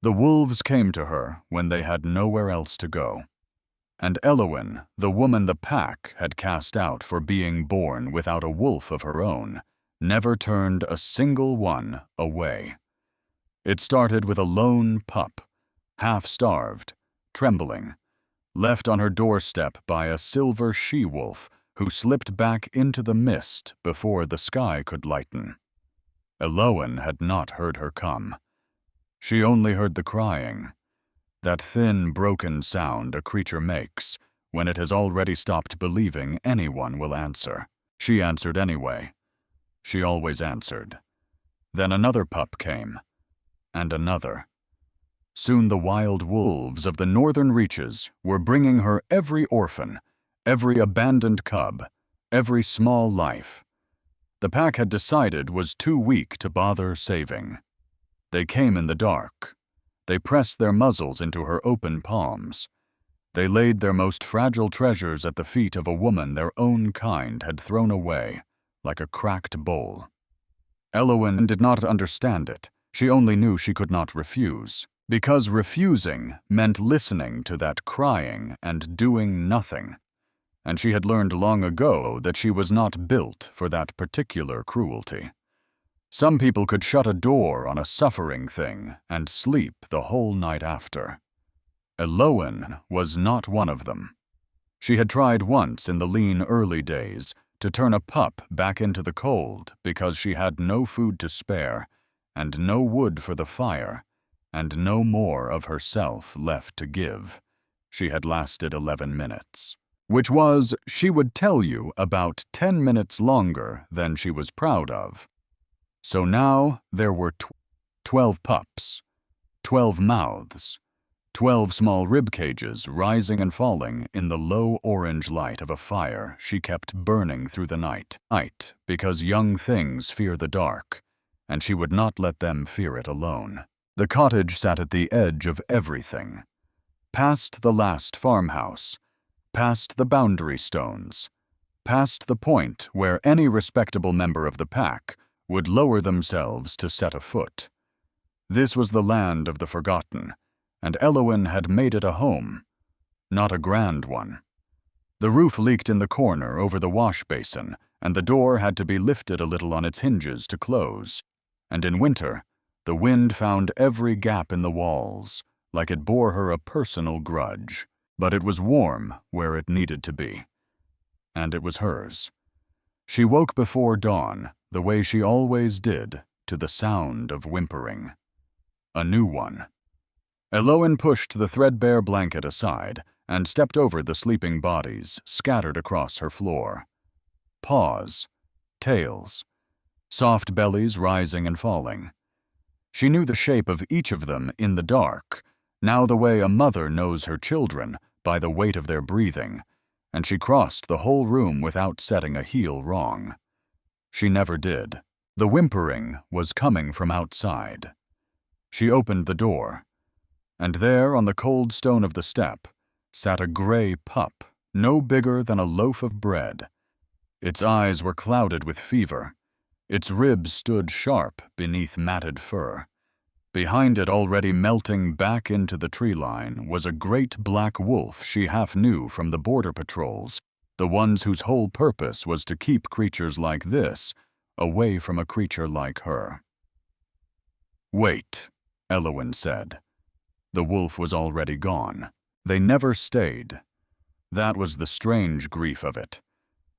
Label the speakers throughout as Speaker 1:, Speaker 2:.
Speaker 1: The wolves came to her when they had nowhere else to go. And Elowen, the woman the pack had cast out for being born without a wolf of her own, never turned a single one away. It started with a lone pup, half-starved, trembling, left on her doorstep by a silver she-wolf who slipped back into the mist before the sky could lighten. Elowen had not heard her come. She only heard the crying, that thin, broken sound a creature makes when it has already stopped believing anyone will answer. She answered anyway. She always answered. Then another pup came, and another. Soon the wild wolves of the northern reaches were bringing her every orphan, every abandoned cub, every small life. The pack had decided was too weak to bother saving. They came in the dark. They pressed their muzzles into her open palms. They laid their most fragile treasures at the feet of a woman their own kind had thrown away, like a cracked bowl. Elowen did not understand it. She only knew she could not refuse, because refusing meant listening to that crying and doing nothing. And she had learned long ago that she was not built for that particular cruelty. Some people could shut a door on a suffering thing and sleep the whole night after. Elowen was not one of them. She had tried once in the lean early days to turn a pup back into the cold because she had no food to spare, and no wood for the fire, and no more of herself left to give. She had lasted 11 minutes, which was, she would tell you, about 10 minutes longer than she was proud of. So now there were 12 pups, 12 mouths, 12 small rib cages rising and falling in the low orange light of a fire she kept burning through the night, because young things fear the dark, and she would not let them fear it alone. The cottage sat at the edge of everything, past the last farmhouse, past the boundary stones, past the point where any respectable member of the pack would lower themselves to set a foot. This was the land of the forgotten, and Elowen had made it a home, not a grand one. The roof leaked in the corner over the wash basin, and the door had to be lifted a little on its hinges to close, and in winter, the wind found every gap in the walls, like it bore her a personal grudge. But it was warm where it needed to be, and it was hers. She woke before dawn, the way she always did, to the sound of whimpering. A new one. Elowen pushed the threadbare blanket aside and stepped over the sleeping bodies scattered across her floor. Paws, tails, soft bellies rising and falling. She knew the shape of each of them in the dark, now the way a mother knows her children by the weight of their breathing, and she crossed the whole room without setting a heel wrong. She never did. The whimpering was coming from outside. She opened the door, and there on the cold stone of the step sat a gray pup, no bigger than a loaf of bread. Its eyes were clouded with fever. Its ribs stood sharp beneath matted fur. Behind it, already melting back into the tree line, was a great black wolf she half knew from the border patrols, the ones whose whole purpose was to keep creatures like this away from a creature like her. "Wait," Elowen said. The wolf was already gone. They never stayed. That was the strange grief of it.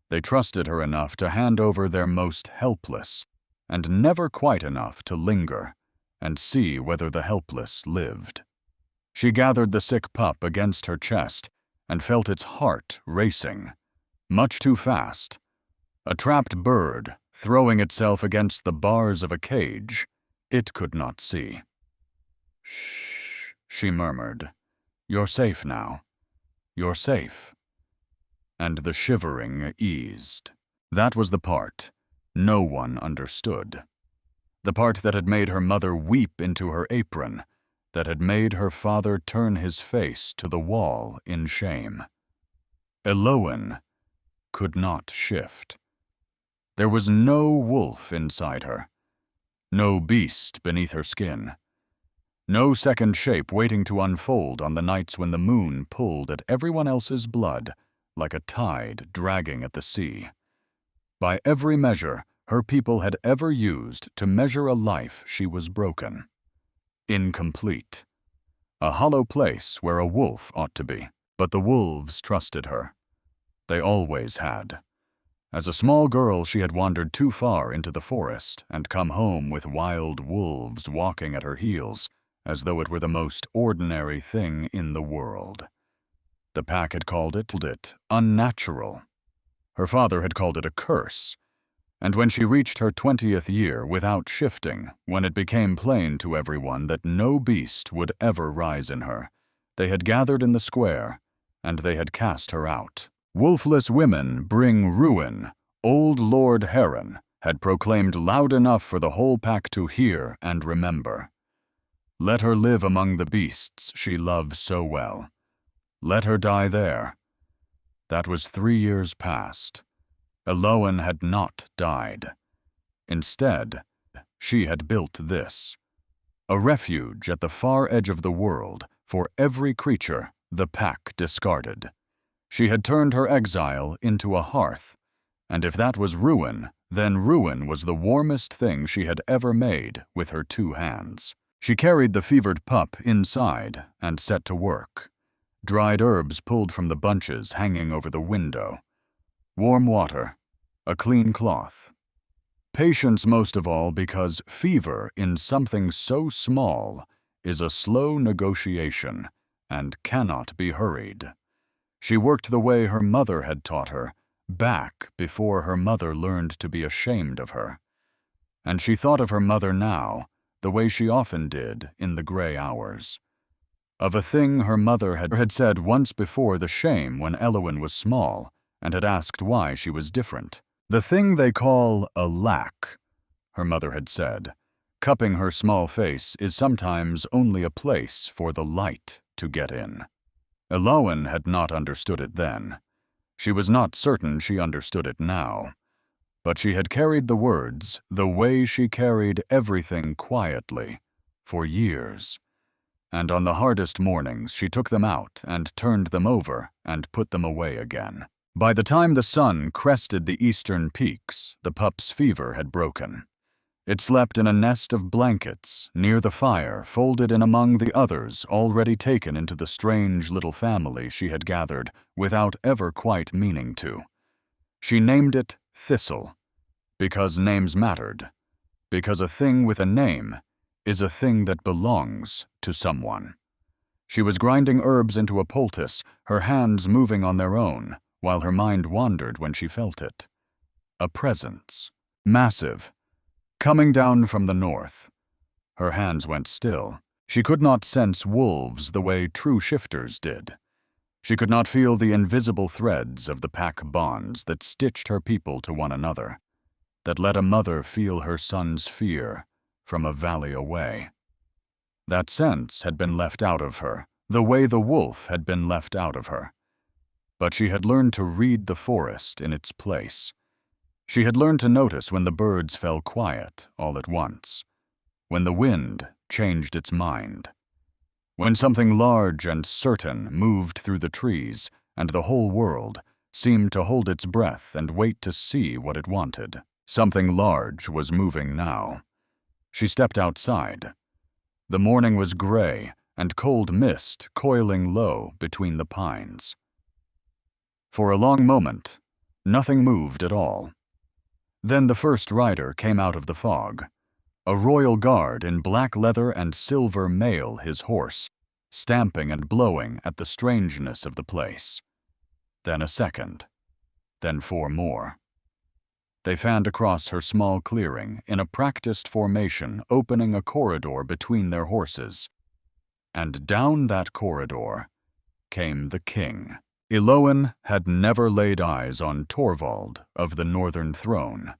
Speaker 1: They trusted her enough to hand over their most helpless, and never quite enough to linger and see whether the helpless lived. She gathered the sick pup against her chest and felt its heart racing, much too fast. A trapped bird throwing itself against the bars of a cage it could not see. "Shh," she murmured. "You're safe now. You're safe." And the shivering eased. That was the part no one understood. The part that had made her mother weep into her apron, that had made her father turn his face to the wall in shame. Elowen could not shift. There was no wolf inside her, no beast beneath her skin, No second shape waiting to unfold on the nights when the moon pulled at everyone else's blood like a tide dragging at the sea. By every measure her people had ever used to measure a life, she was broken. Incomplete. A hollow place where a wolf ought to be. But the wolves trusted her. They always had. As a small girl, she had wandered too far into the forest and come home with wild wolves walking at her heels, as though it were the most ordinary thing in the world. The pack had called it unnatural. Her father had called it a curse. And when she reached her 20th year without shifting, when it became plain to everyone that no beast would ever rise in her, they had gathered in the square, and they had cast her out. Wolfless women bring ruin, old Lord Heron had proclaimed loud enough for the whole pack to hear and remember. Let her live among the beasts she loved so well. Let her die there. That was 3 years past. Elowen had not died. Instead, she had built this. A refuge at the far edge of the world for every creature the pack discarded. She had turned her exile into a hearth, and if that was ruin, then ruin was the warmest thing she had ever made with her 2 hands. She carried the fevered pup inside and set to work. Dried herbs pulled from the bunches hanging over the window. Warm water, a clean cloth. Patience most of all, because fever in something so small is a slow negotiation and cannot be hurried. She worked the way her mother had taught her, back before her mother learned to be ashamed of her. And she thought of her mother now, the way she often did in the gray hours. Of a thing her mother had said once before the shame when Elowen was small, and had asked why she was different. The thing they call a lack, her mother had said, cupping her small face, is sometimes only a place for the light to get in. Elowen had not understood it then. She was not certain she understood it now. But she had carried the words the way she carried everything quietly for years. And on the hardest mornings she took them out and turned them over and put them away again. By the time the sun crested the eastern peaks, the pup's fever had broken. It slept in a nest of blankets near the fire, folded in among the others already taken into the strange little family she had gathered without ever quite meaning to. She named it Thistle, because names mattered, because a thing with a name is a thing that belongs to someone. She was grinding herbs into a poultice, her hands moving on their own, while her mind wandered when she felt it. A presence, massive, coming down from the north. Her hands went still. She could not sense wolves the way true shifters did. She could not feel the invisible threads of the pack bonds that stitched her people to one another, that let a mother feel her son's fear from a valley away. That sense had been left out of her, the way the wolf had been left out of her. But she had learned to read the forest in its place. She had learned to notice when the birds fell quiet all at once, when the wind changed its mind, when something large and certain moved through the trees and the whole world seemed to hold its breath and wait to see what it wanted. Something large was moving now. She stepped outside. The morning was gray and cold mist coiling low between the pines. For a long moment, nothing moved at all. Then the first rider came out of the fog. A royal guard in black leather and silver mail his horse, stamping and blowing at the strangeness of the place. Then a second. Then 4 more. They fanned across her small clearing in a practiced formation, opening a corridor between their horses. And down that corridor came the king. Elowen had never laid eyes on Torvald of the Northern Throne.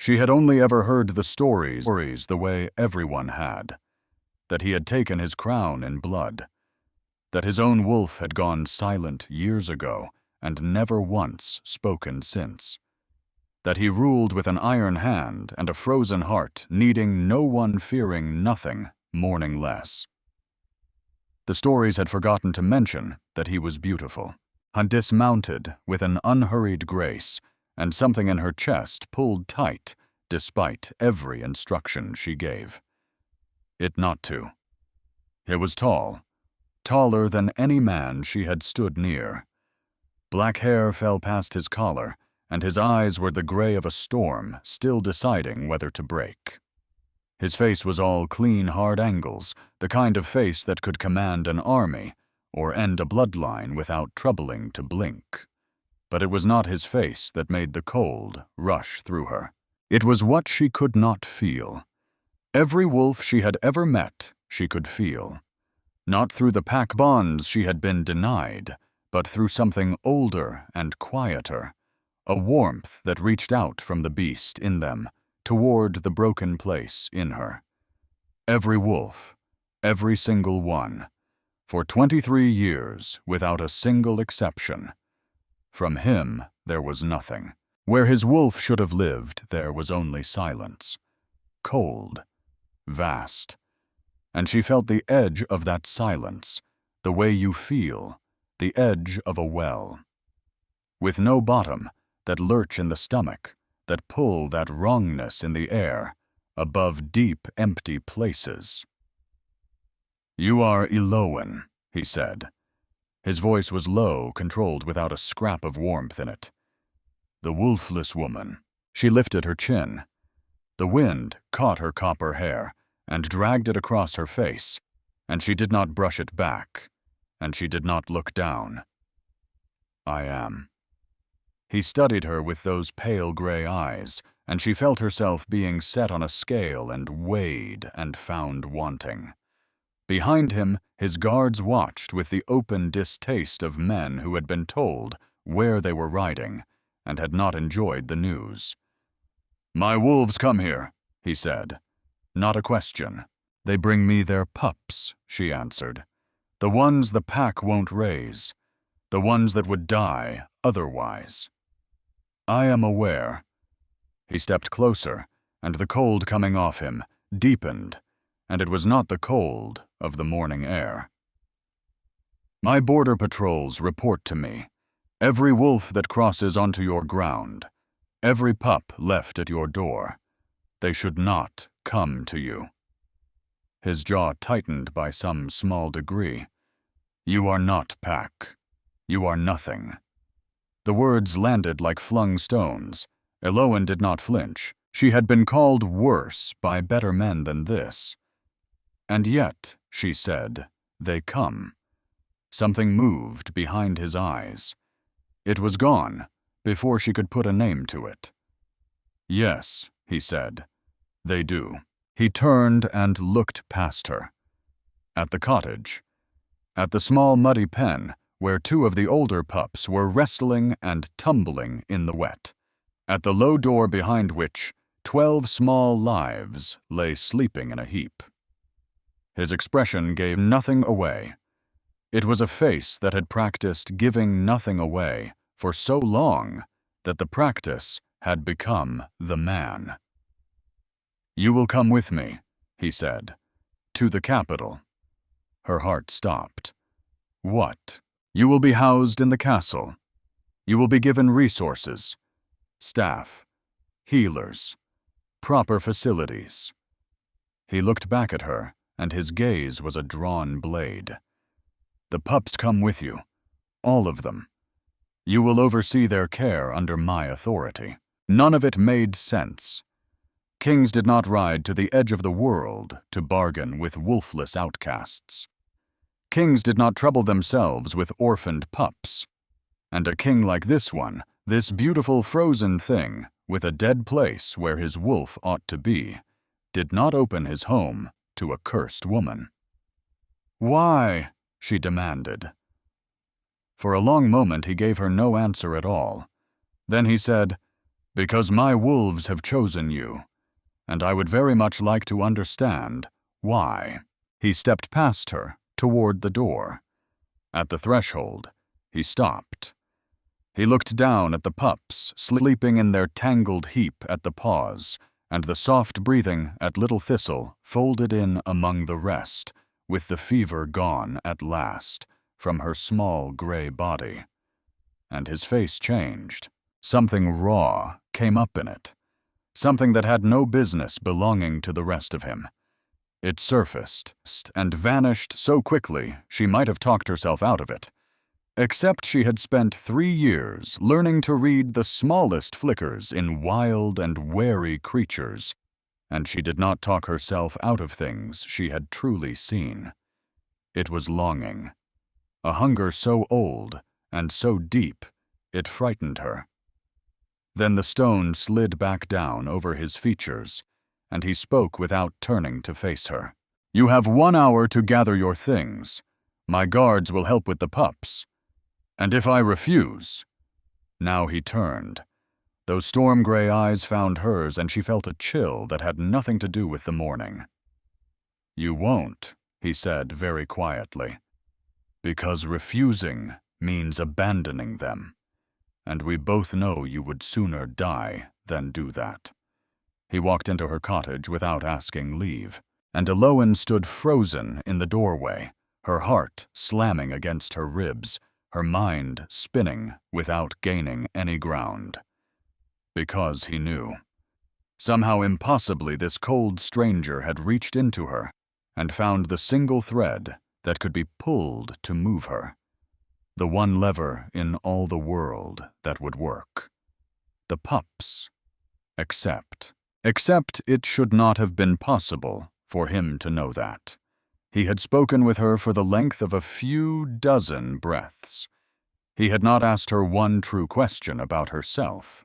Speaker 1: She had only ever heard the stories the way everyone had, that he had taken his crown in blood, that his own wolf had gone silent years ago and never once spoken since, that he ruled with an iron hand and a frozen heart, needing no one, fearing nothing, mourning less. The stories had forgotten to mention that he was beautiful. Hunt dismounted with an unhurried grace, and something in her chest pulled tight despite every instruction she gave. It not to. He was tall, taller than any man she had stood near. Black hair fell past his collar, and his eyes were the gray of a storm, still deciding whether to break. His face was all clean, hard angles, the kind of face that could command an army or end a bloodline without troubling to blink. But it was not his face that made the cold rush through her. It was what she could not feel. Every wolf she had ever met, she could feel. Not through the pack bonds she had been denied, but through something older and quieter, a warmth that reached out from the beast in them toward the broken place in her. Every wolf, every single one, for 23 years without a single exception. From him there was nothing. Where his wolf should have lived, there was only silence. Cold, vast. And she felt the edge of that silence, the way you feel, the edge of a well. With no bottom, that lurch in the stomach, that pull, that wrongness in the air, above deep, empty places. "You are Elowen," he said. His voice was low, controlled without a scrap of warmth in it. "The wolfless woman." She lifted her chin. The wind caught her copper hair and dragged it across her face, and she did not brush it back, and she did not look down. "I am." He studied her with those pale gray eyes, and she felt herself being set on a scale and weighed and found wanting. Behind him, his guards watched with the open distaste of men who had been told where they were riding and had not enjoyed the news. "My wolves come here," he said. Not a question. "They bring me their pups," she answered. "The ones the pack won't raise. The ones that would die otherwise." "I am aware." He stepped closer, and the cold coming off him deepened, and it was not the cold of the morning air. "My border patrols report to me. Every wolf that crosses onto your ground, every pup left at your door, they should not come to you." His jaw tightened by some small degree. "You are not pack. You are nothing." The words landed like flung stones. Elowen did not flinch. She had been called worse by better men than this. "And yet," she said, "they come." Something moved behind his eyes. It was gone before she could put a name to it. "Yes," he said, "they do." He turned and looked past her. At the cottage. At the small muddy pen where two of the older pups were wrestling and tumbling in the wet. At the low door behind which 12 small lives lay sleeping in a heap. His expression gave nothing away. It was a face that had practiced giving nothing away for so long that the practice had become the man. "You will come with me," he said, "to the capital." Her heart stopped. "What?" "You will be housed in the castle. You will be given resources, staff, healers, proper facilities." He looked back at her, and his gaze was a drawn blade. "The pups come with you, all of them. You will oversee their care under my authority." None of it made sense. Kings did not ride to the edge of the world to bargain with wolfless outcasts. Kings did not trouble themselves with orphaned pups. And a king like this one, this beautiful frozen thing with a dead place where his wolf ought to be, did not open his home to a cursed woman. "Why?" she demanded. For a long moment he gave her no answer at all. Then he said, "Because my wolves have chosen you, and I would very much like to understand why." He stepped past her, toward the door. At the threshold, he stopped. He looked down at the pups, sleeping in their tangled heap at the paws, and the soft breathing at Little Thistle folded in among the rest, with the fever gone at last from her small gray body. And his face changed. Something raw came up in it, something that had no business belonging to the rest of him. It surfaced and vanished so quickly she might have talked herself out of it. Except she had spent 3 years learning to read the smallest flickers in wild and wary creatures, and she did not talk herself out of things she had truly seen. It was longing, a hunger so old and so deep it frightened her. Then the stone slid back down over his features, and he spoke without turning to face her. "You have 1 hour to gather your things. My guards will help with the pups. And if I refuse—" Now he turned. Those storm-gray eyes found hers, and she felt a chill that had nothing to do with the morning. "You won't," he said very quietly, "because refusing means abandoning them. And we both know you would sooner die than do that." He walked into her cottage without asking leave, and Elowen stood frozen in the doorway, her heart slamming against her ribs, her mind spinning without gaining any ground. Because he knew. Somehow impossibly this cold stranger had reached into her and found the single thread that could be pulled to move her. The one lever in all the world that would work. The pups. Except it should not have been possible for him to know that. He had spoken with her for the length of a few dozen breaths. He had not asked her one true question about herself.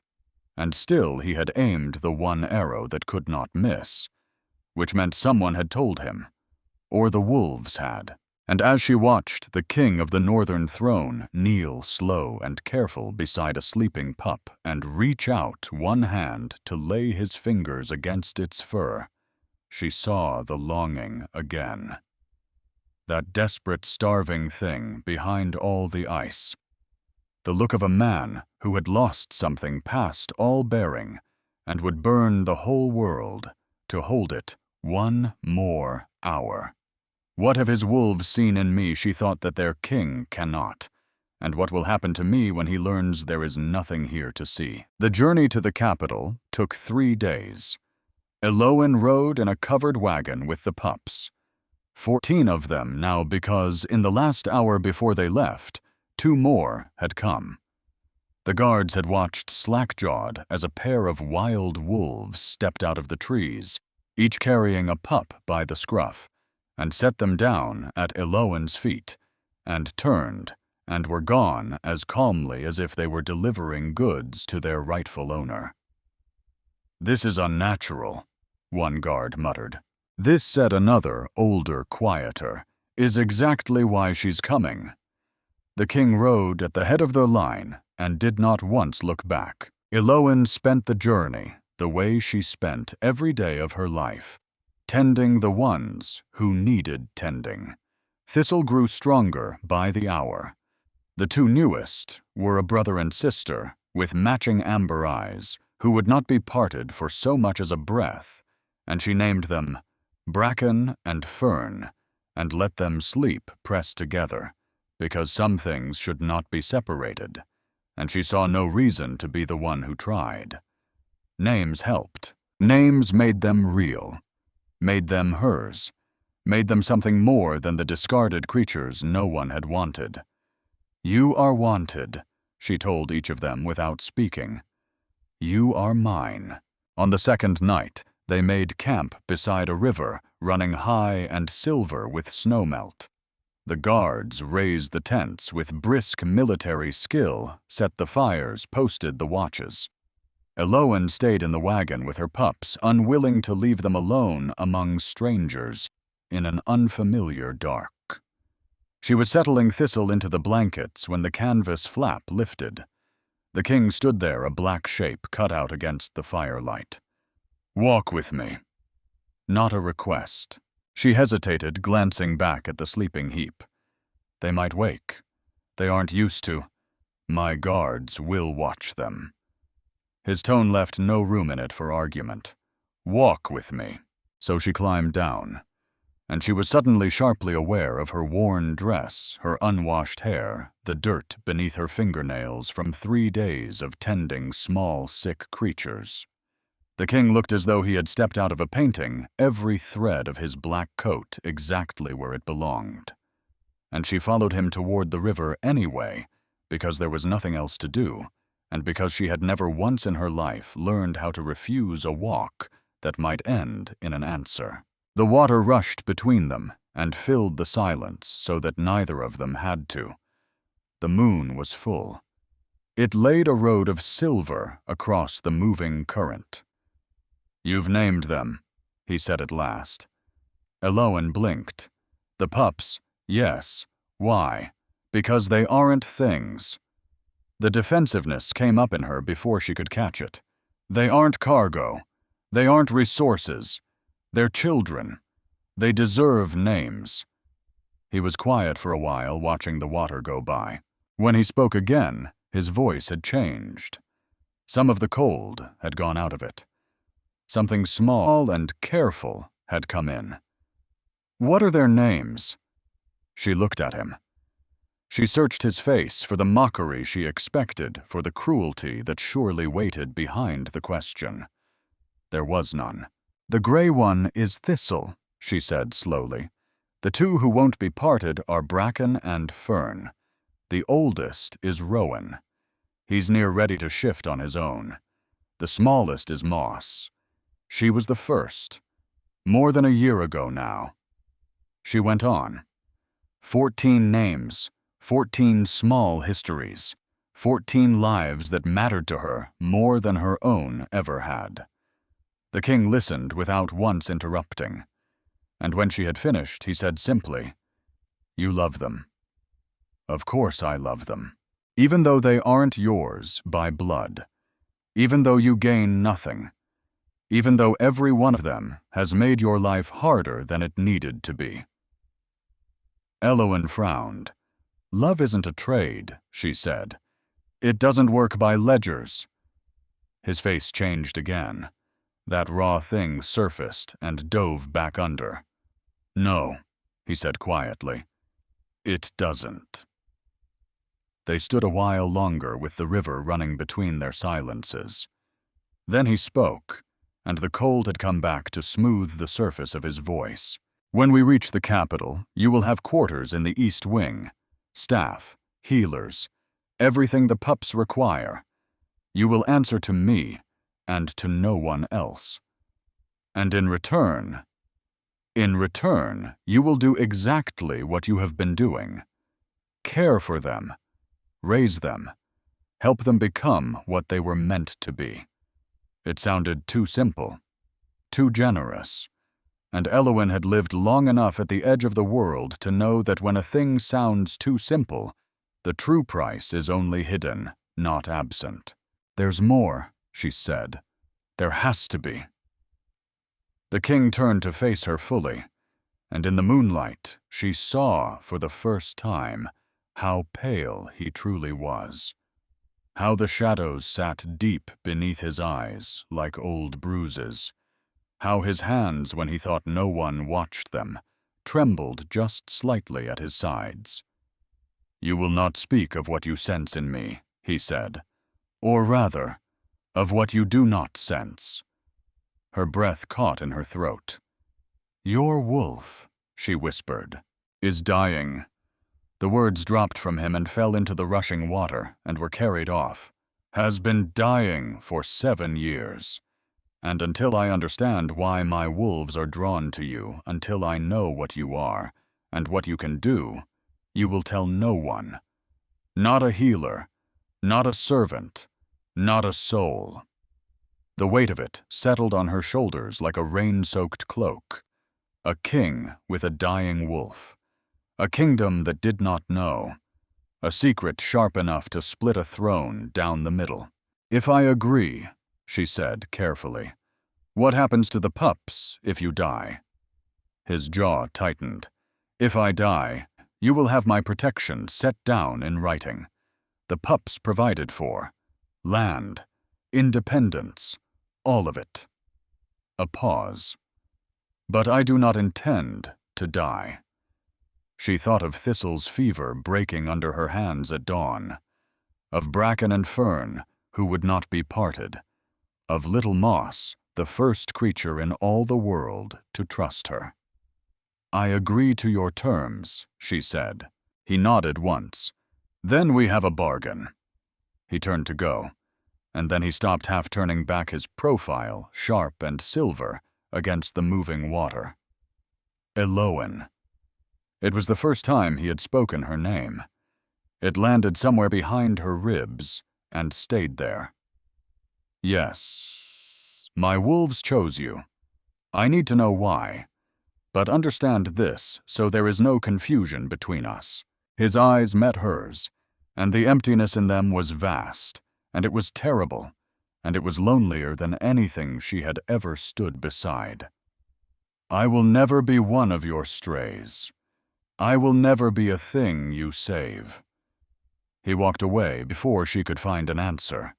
Speaker 1: And still he had aimed the one arrow that could not miss, which meant someone had told him, or the wolves had. And as she watched the king of the northern throne kneel slow and careful beside a sleeping pup and reach out one hand to lay his fingers against its fur, she saw the longing again. That desperate, starving thing behind all the ice. The look of a man who had lost something past all bearing and would burn the whole world to hold it 1 more hour. What have his wolves seen in me, she thought, that their king cannot? And what will happen to me when he learns there is nothing here to see? The journey to the capital took 3 days. Elowen rode in a covered wagon with the pups. 14 of them now, because in the last hour before they left, 2 more had come. The guards had watched slack-jawed as a pair of wild wolves stepped out of the trees, each carrying a pup by the scruff, and set them down at Elowen's feet, and turned, and were gone as calmly as if they were delivering goods to their rightful owner. "This is unnatural," one guard muttered. "This," said another, older, quieter, "is exactly why she's coming." The king rode at the head of their line and did not once look back. Elowen spent the journey the way she spent every day of her life, tending the ones who needed tending. Thistle grew stronger by the hour. The 2 newest were a brother and sister with matching amber eyes who would not be parted for so much as a breath, and she named them Bracken and Fern and let them sleep pressed together, because some things should not be separated, and she saw no reason to be the one who tried. Names helped. Names made them real. Made them hers, made them something more than the discarded creatures no one had wanted. "You are wanted," she told each of them without speaking. "You are mine." On the 2nd night, they made camp beside a river running high and silver with snowmelt. The guards raised the tents with brisk military skill, set the fires, posted the watches. Elowen stayed in the wagon with her pups, unwilling to leave them alone among strangers in an unfamiliar dark. She was settling Thistle into the blankets when the canvas flap lifted. The king stood there, a black shape cut out against the firelight. "Walk with me." Not a request. She hesitated, glancing back at the sleeping heap. They might wake. They aren't used to. My guards will watch them. His tone left no room in it for argument. "Walk with me." So she climbed down. and she was suddenly sharply aware of her worn dress, her unwashed hair, the dirt beneath her fingernails from 3 days of tending small, sick creatures. The king looked as though he had stepped out of a painting, every thread of his black coat exactly where it belonged. And she followed him toward the river anyway, because there was nothing else to do, and because she had never once in her life learned how to refuse a walk that might end in an answer. The water rushed between them and filled the silence so that neither of them had to. The moon was full. It laid a road of silver across the moving current. "You've named them," he said at last. Elowen blinked. "The pups, yes. Why? Because they aren't things." The defensiveness came up in her before she could catch it. "They aren't cargo. They aren't resources. They're children. They deserve names." He was quiet for a while, watching the water go by. When he spoke again, his voice had changed. Some of the cold had gone out of it. Something small and careful had come in. "What are their names?" She looked at him. She searched his face for the mockery she expected, for the cruelty that surely waited behind the question. There was none. "The gray one is Thistle," she said slowly. "The two who won't be parted are Bracken and Fern. The oldest is Rowan. He's near ready to shift on his own. The smallest is Moss. She was the first. More than a year ago now." She went on. 14 names, 14 small histories, 14 lives that mattered to her more than her own ever had. The king listened without once interrupting, and when she had finished, he said simply, "You love them." "Of course I love them. Even though they aren't yours by blood. Even though you gain nothing. Even though every one of them has made your life harder than it needed to be." Elowen frowned. "Love isn't a trade," she said. "It doesn't work by ledgers." His face changed again. That raw thing surfaced and dove back under. "No," he said quietly. "It doesn't." They stood a while longer with the river running between their silences. Then he spoke, and the cold had come back to smooth the surface of his voice. "When we reach the capital, you will have quarters in the East Wing. Staff, healers, everything the pups require. You will answer to me, and to no one else. And in return, you will do exactly what you have been doing. Care for them, raise them, help them become what they were meant to be." It sounded too simple, too generous, and Elowen had lived long enough at the edge of the world to know that when a thing sounds too simple, the true price is only hidden, not absent. "There's more," she said. "There has to be." The king turned to face her fully, and in the moonlight she saw for the first time how pale he truly was. How the shadows sat deep beneath his eyes like old bruises. How his hands, when he thought no one watched them, trembled just slightly at his sides. "You will not speak of what you sense in me," he said. "Or rather, of what you do not sense." Her breath caught in her throat. "Your wolf," she whispered, "is dying." The words dropped from him and fell into the rushing water and were carried off. "Has been dying for 7 years. And until I understand why my wolves are drawn to you, until I know what you are and what you can do, you will tell no one. Not a healer, not a servant, not a soul." The weight of it settled on her shoulders like a rain-soaked cloak. A king with a dying wolf. A kingdom that did not know. A secret sharp enough to split a throne down the middle. "If I agree," she said carefully, "what happens to the pups if you die?" His jaw tightened. "If I die, you will have my protection set down in writing. The pups provided for. Land. Independence. All of it." A pause. "But I do not intend to die. She thought of Thistle's fever breaking under her hands at dawn, of bracken and fern who would not be parted, of little Moss, the first creature in all the world to trust her. "I agree to your terms," she said. He nodded once. "Then we have a bargain." He turned to go, and then he stopped, half turning back his profile, sharp and silver, against the moving water. Elowen. It was the first time he had spoken her name. It landed somewhere behind her ribs and stayed there. "Yes, my wolves chose you. I need to know why. But understand this, so there is no confusion between us." His eyes met hers, and the emptiness in them was vast, and it was terrible, and it was lonelier than anything she had ever stood beside. "I will never be one of your strays. I will never be a thing you save." He walked away before she could find an answer.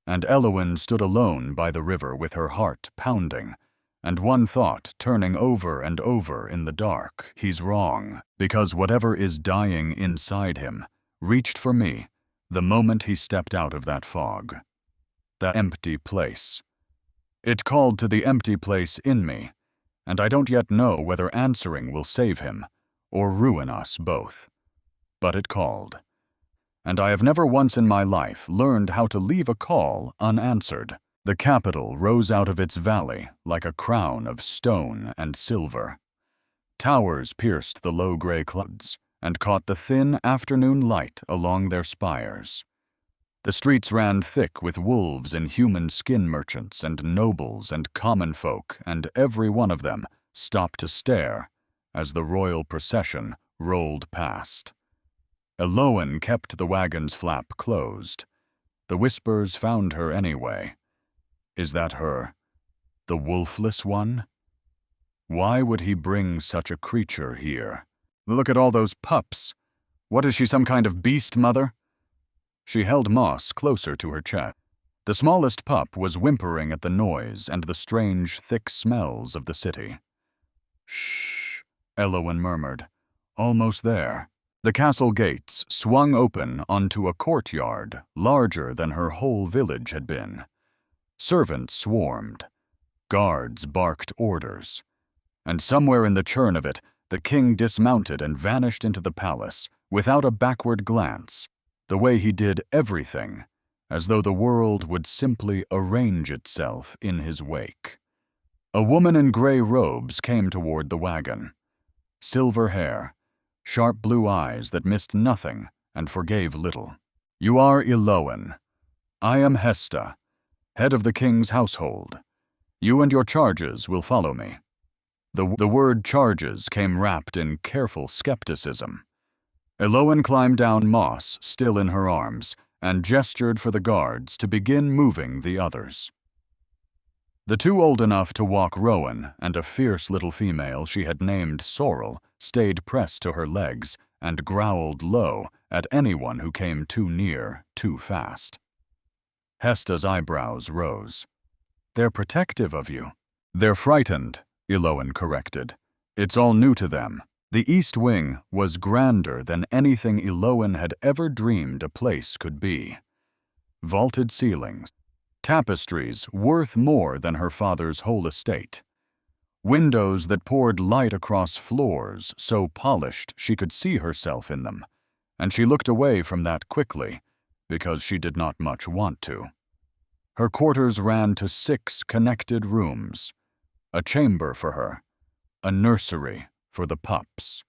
Speaker 1: And Elowen stood alone by the river with her heart pounding, and one thought turning over and over in the dark. He's wrong, because whatever is dying inside him reached for me the moment he stepped out of that fog. That empty place. It called to the empty place in me, and I don't yet know whether answering will save him or ruin us both. But it called. And I have never once in my life learned how to leave a call unanswered. The capital rose out of its valley like a crown of stone and silver. Towers pierced the low gray clouds and caught the thin afternoon light along their spires. The streets ran thick with wolves and human skin merchants and nobles and common folk, and every one of them stopped to stare as the royal procession rolled past. Elowen kept the wagon's flap closed. The whispers found her anyway. Is that her? The wolfless one? Why would he bring such a creature here? Look at all those pups. What is she, some kind of beast, mother? She held Moss closer to her chest. The smallest pup was whimpering at the noise and the strange, thick smells of the city. "Shh," Elowen murmured. "Almost there." The castle gates swung open onto a courtyard larger than her whole village had been. Servants swarmed. Guards barked orders. And somewhere in the churn of it, the king dismounted and vanished into the palace without a backward glance, the way he did everything, as though the world would simply arrange itself in his wake. A woman in gray robes came toward the wagon. Silver hair, sharp blue eyes that missed nothing and forgave little. "You are Elowen. I am Hesta, head of the king's household. You and your charges will follow me." The word charges came wrapped in careful skepticism. Elowen climbed down Moss, still in her arms, and gestured for the guards to begin moving the others. The two old enough to walk Rowan and a fierce little female she had named Sorrel stayed pressed to her legs and growled low at anyone who came too near, too fast. Hesta's eyebrows rose. "They're protective of you." "They're frightened," Elowen corrected. "It's all new to them." The East Wing was grander than anything Elowen had ever dreamed a place could be. Vaulted ceilings, tapestries worth more than her father's whole estate, windows that poured light across floors so polished she could see herself in them, and she looked away from that quickly because she did not much want to. Her quarters ran to 6 connected rooms, a chamber for her, a nursery for the pups,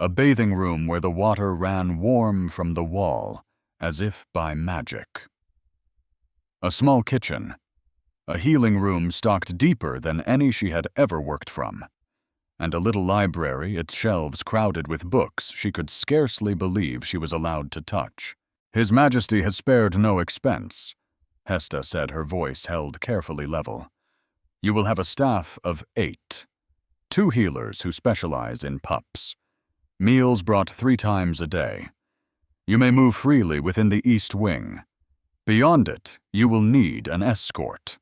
Speaker 1: a bathing room where the water ran warm from the wall as if by magic. A small kitchen, a healing room stocked deeper than any she had ever worked from, and a little library, its shelves crowded with books she could scarcely believe she was allowed to touch. "His Majesty has spared no expense," Hesta said, her voice held carefully level. "You will have a staff of 8, 2 healers who specialize in pups, meals brought 3 times a day. You may move freely within the East Wing. Beyond it, you will need an escort."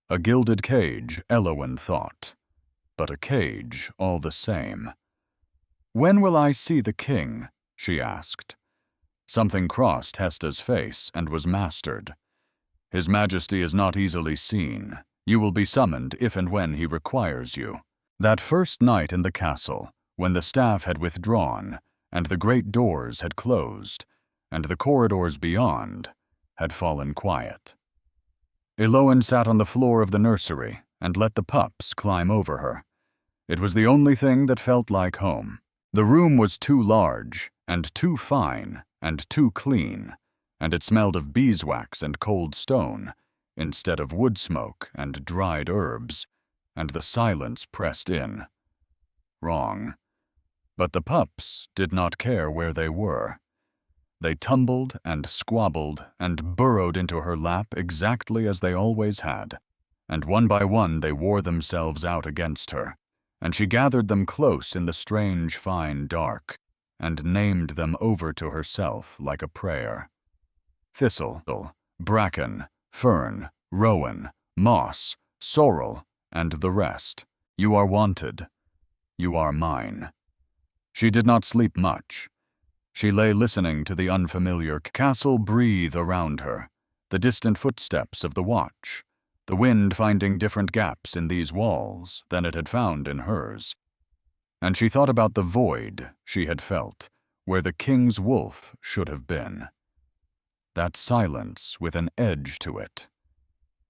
Speaker 1: A gilded cage, Elowen thought. but a cage all the same. "When will I see the king?" she asked. Something crossed Hesta's face and was mastered. "His Majesty is not easily seen. You will be summoned if and when he requires you." That first night in the castle, when the staff had withdrawn, and the great doors had closed, and the corridors beyond had fallen quiet. Elowen sat on the floor of the nursery and let the pups climb over her. It was the only thing that felt like home. The room was too large, and too fine, and too clean, and it smelled of beeswax and cold stone, instead of wood smoke and dried herbs, and the silence pressed in. Wrong. But the pups did not care where they were. They tumbled and squabbled and burrowed into her lap exactly as they always had, and one by one they wore themselves out against her, and she gathered them close in the strange fine dark, and named them over to herself like a prayer. Thistle, bracken, fern, rowan, moss, sorrel, and the rest. You are wanted. You are mine. She did not sleep much. She lay listening to the unfamiliar castle breathe around her, the distant footsteps of the watch, the wind finding different gaps in these walls than it had found in hers. And she thought about the void she had felt, where the king's wolf should have been. That silence with an edge to it.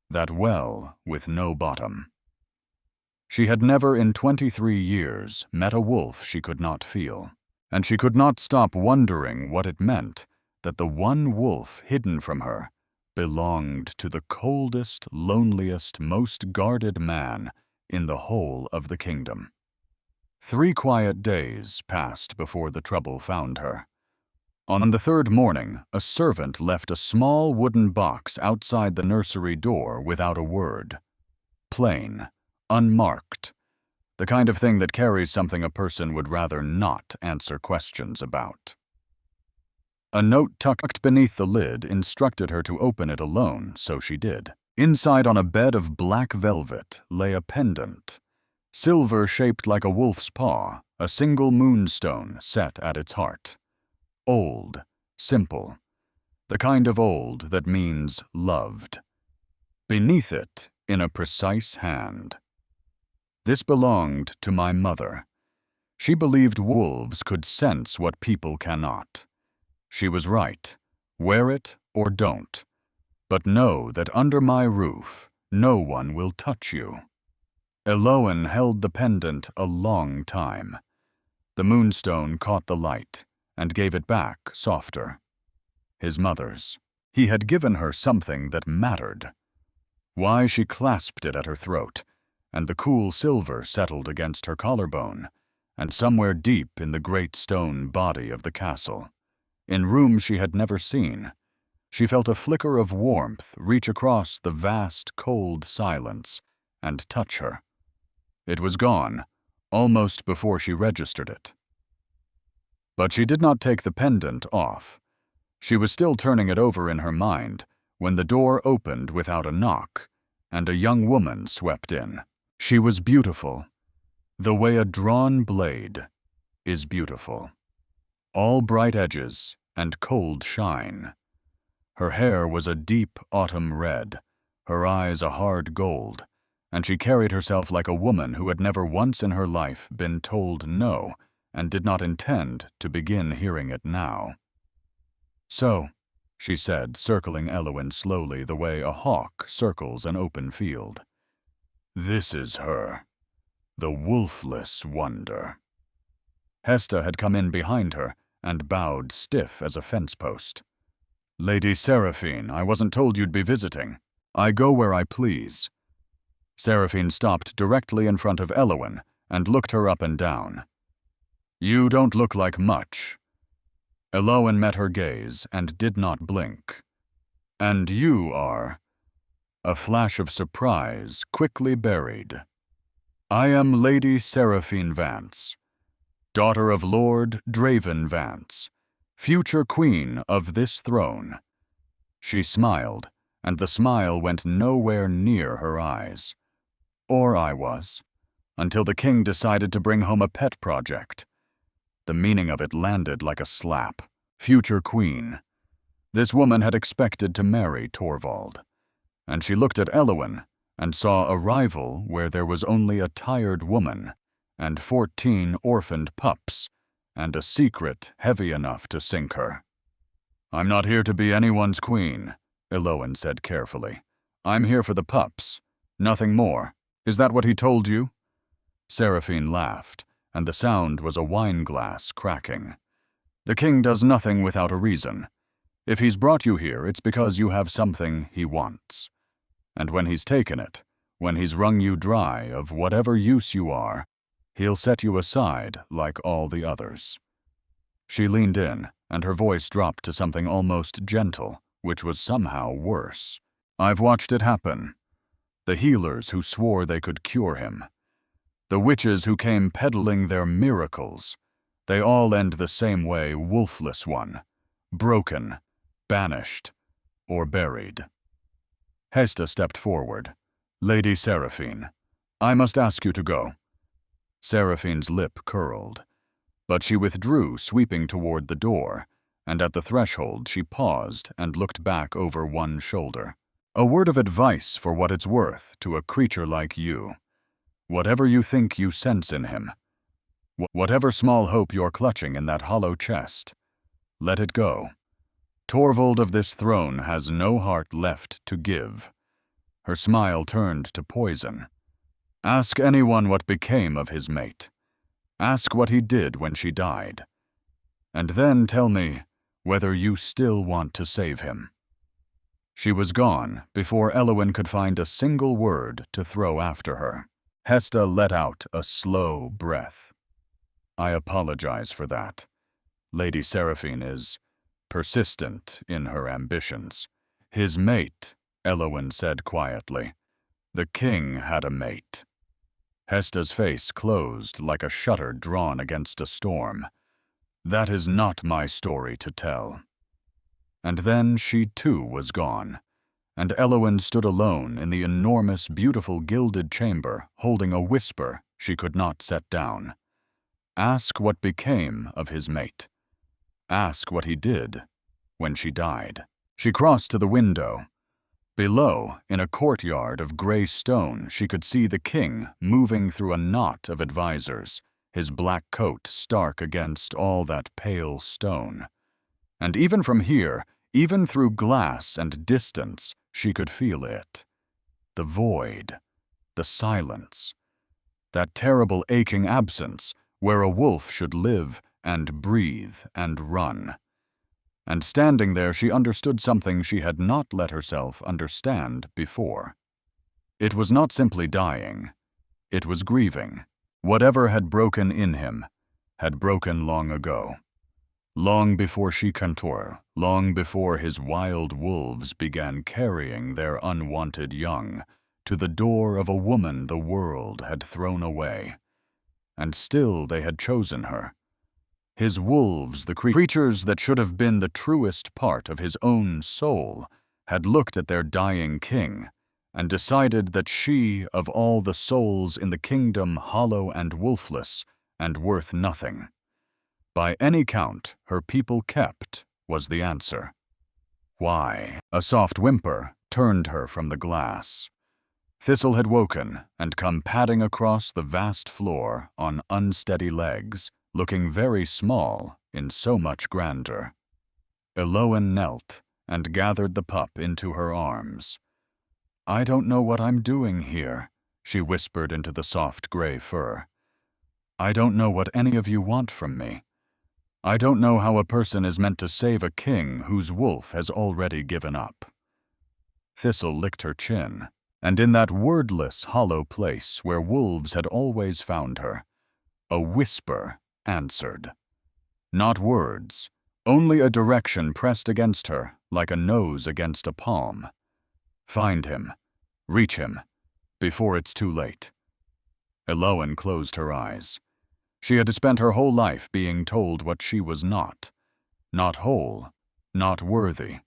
Speaker 1: That well with no bottom. She had never in 23 years met a wolf she could not feel, and she could not stop wondering what it meant that the one wolf hidden from her belonged to the coldest, loneliest, most guarded man in the whole of the kingdom. 3 quiet days passed before the trouble found her. On the 3rd morning, a servant left a small wooden box outside the nursery door without a word. Plain, unmarked, the kind of thing that carries something a person would rather not answer questions about. A note tucked beneath the lid instructed her to open it alone, so she did. Inside, on a bed of black velvet, lay a pendant, silver shaped like a wolf's paw, a single moonstone set at its heart. Old, simple, the kind of old that means loved. Beneath it, in a precise hand. This belonged to my mother. She believed wolves could sense what people cannot. She was right. Wear it or don't. But know that under my roof, no one will touch you. Elowen held the pendant a long time. The moonstone caught the light and gave it back softer. His mother's. He had given her something that mattered. Why, she clasped it at her throat, and the cool silver settled against her collarbone, and somewhere deep in the great stone body of the castle, in rooms she had never seen, she felt a flicker of warmth reach across the vast, cold silence and touch her. It was gone, almost before she registered it. But she did not take the pendant off. She was still turning it over in her mind when the door opened without a knock, and a young woman swept in. She was beautiful, the way a drawn blade is beautiful. All bright edges and cold shine. Her hair was a deep autumn red, her eyes a hard gold, and she carried herself like a woman who had never once in her life been told no and did not intend to begin hearing it now. "So," she said, circling Elowen slowly the way a hawk circles an open field. "This is her, the wolfless wonder." Hesta had come in behind her and bowed stiff as a fence post. "Lady Seraphine, I wasn't told you'd be visiting. I go where I please." Seraphine stopped directly in front of Elowen and looked her up and down. "You don't look like much." Elowen met her gaze and did not blink. "And you are—" A flash of surprise quickly buried. "I am Lady Seraphine Vance, daughter of Lord Draven Vance, future queen of this throne." She smiled, and the smile went nowhere near her eyes. Or I was. until the king decided to bring home a pet project. The meaning of it landed like a slap. Future queen. This woman had expected to marry Torvald, and she looked at Elowin and saw a rival where there was only a tired woman and 14 orphaned pups, and a secret heavy enough to sink her. "I'm not here to be anyone's queen," Elowin said carefully. "I'm here for the pups. Nothing more. Is that what he told you?" Seraphine laughed, and the sound was a wine glass cracking. "The king does nothing without a reason. If he's brought you here, it's because you have something he wants. And when he's taken it, when he's wrung you dry of whatever use you are, he'll set you aside like all the others." She leaned in, and her voice dropped to something almost gentle, which was somehow worse. "I've watched it happen. The healers who swore they could cure him. The witches who came peddling their miracles. They all end the same way, wolfless one. Broken, banished, or buried." Hesta stepped forward. "Lady Seraphine, I must ask you to go." Seraphine's lip curled, but she withdrew, sweeping toward the door, and at the threshold she paused and looked back over one shoulder. "A word of advice for what it's worth to a creature like you. Whatever you think you sense in him, whatever small hope you're clutching in that hollow chest, let it go. Torvald of this throne has no heart left to give." Her smile turned to poison. "Ask anyone what became of his mate. Ask what he did when she died. And then tell me whether you still want to save him." She was gone before Elowin could find a single word to throw after her. Hesta let out a slow breath. "I apologize for that. Lady Seraphine is persistent in her ambitions." "His mate," Elowin said quietly. "The king had a mate." Hesta's face closed like a shutter drawn against a storm. "That is not my story to tell." And then she too was gone, and Elowin stood alone in the enormous, beautiful gilded chamber, holding a whisper she could not set down. Ask what became of his mate. Ask what he did when she died. She crossed to the window. Below, in a courtyard of gray stone, she could see the king moving through a knot of advisors, his black coat stark against all that pale stone. And even from here, even through glass and distance, she could feel it. The void, the silence, that terrible aching absence where a wolf should live and breathe and run. And standing there, she understood something she had not let herself understand before. It was not simply dying. It was grieving. Whatever had broken in him had broken long ago. Long before she contour, long before his wild wolves began carrying their unwanted young to the door of a woman the world had thrown away. And still they had chosen her. His wolves, the creatures that should have been the truest part of his own soul, had looked at their dying king and decided that she, of all the souls in the kingdom hollow and wolfless and worth nothing, by any count her people kept, was the answer. Why? A soft whimper turned her from the glass. Thistle had woken and come padding across the vast floor on unsteady legs, looking very small in so much grandeur. Elowin knelt and gathered the pup into her arms. "I don't know what I'm doing here," she whispered into the soft gray fur. "I don't know what any of you want from me. I don't know how a person is meant to save a king whose wolf has already given up." Thistle licked her chin, and in that wordless, hollow place where wolves had always found her, a whisper answered. Not words, only a direction pressed against her like a nose against a palm. Find him. Reach him. Before it's too late. Elowin closed her eyes. She had spent her whole life being told what she was not. Not whole, not worthy,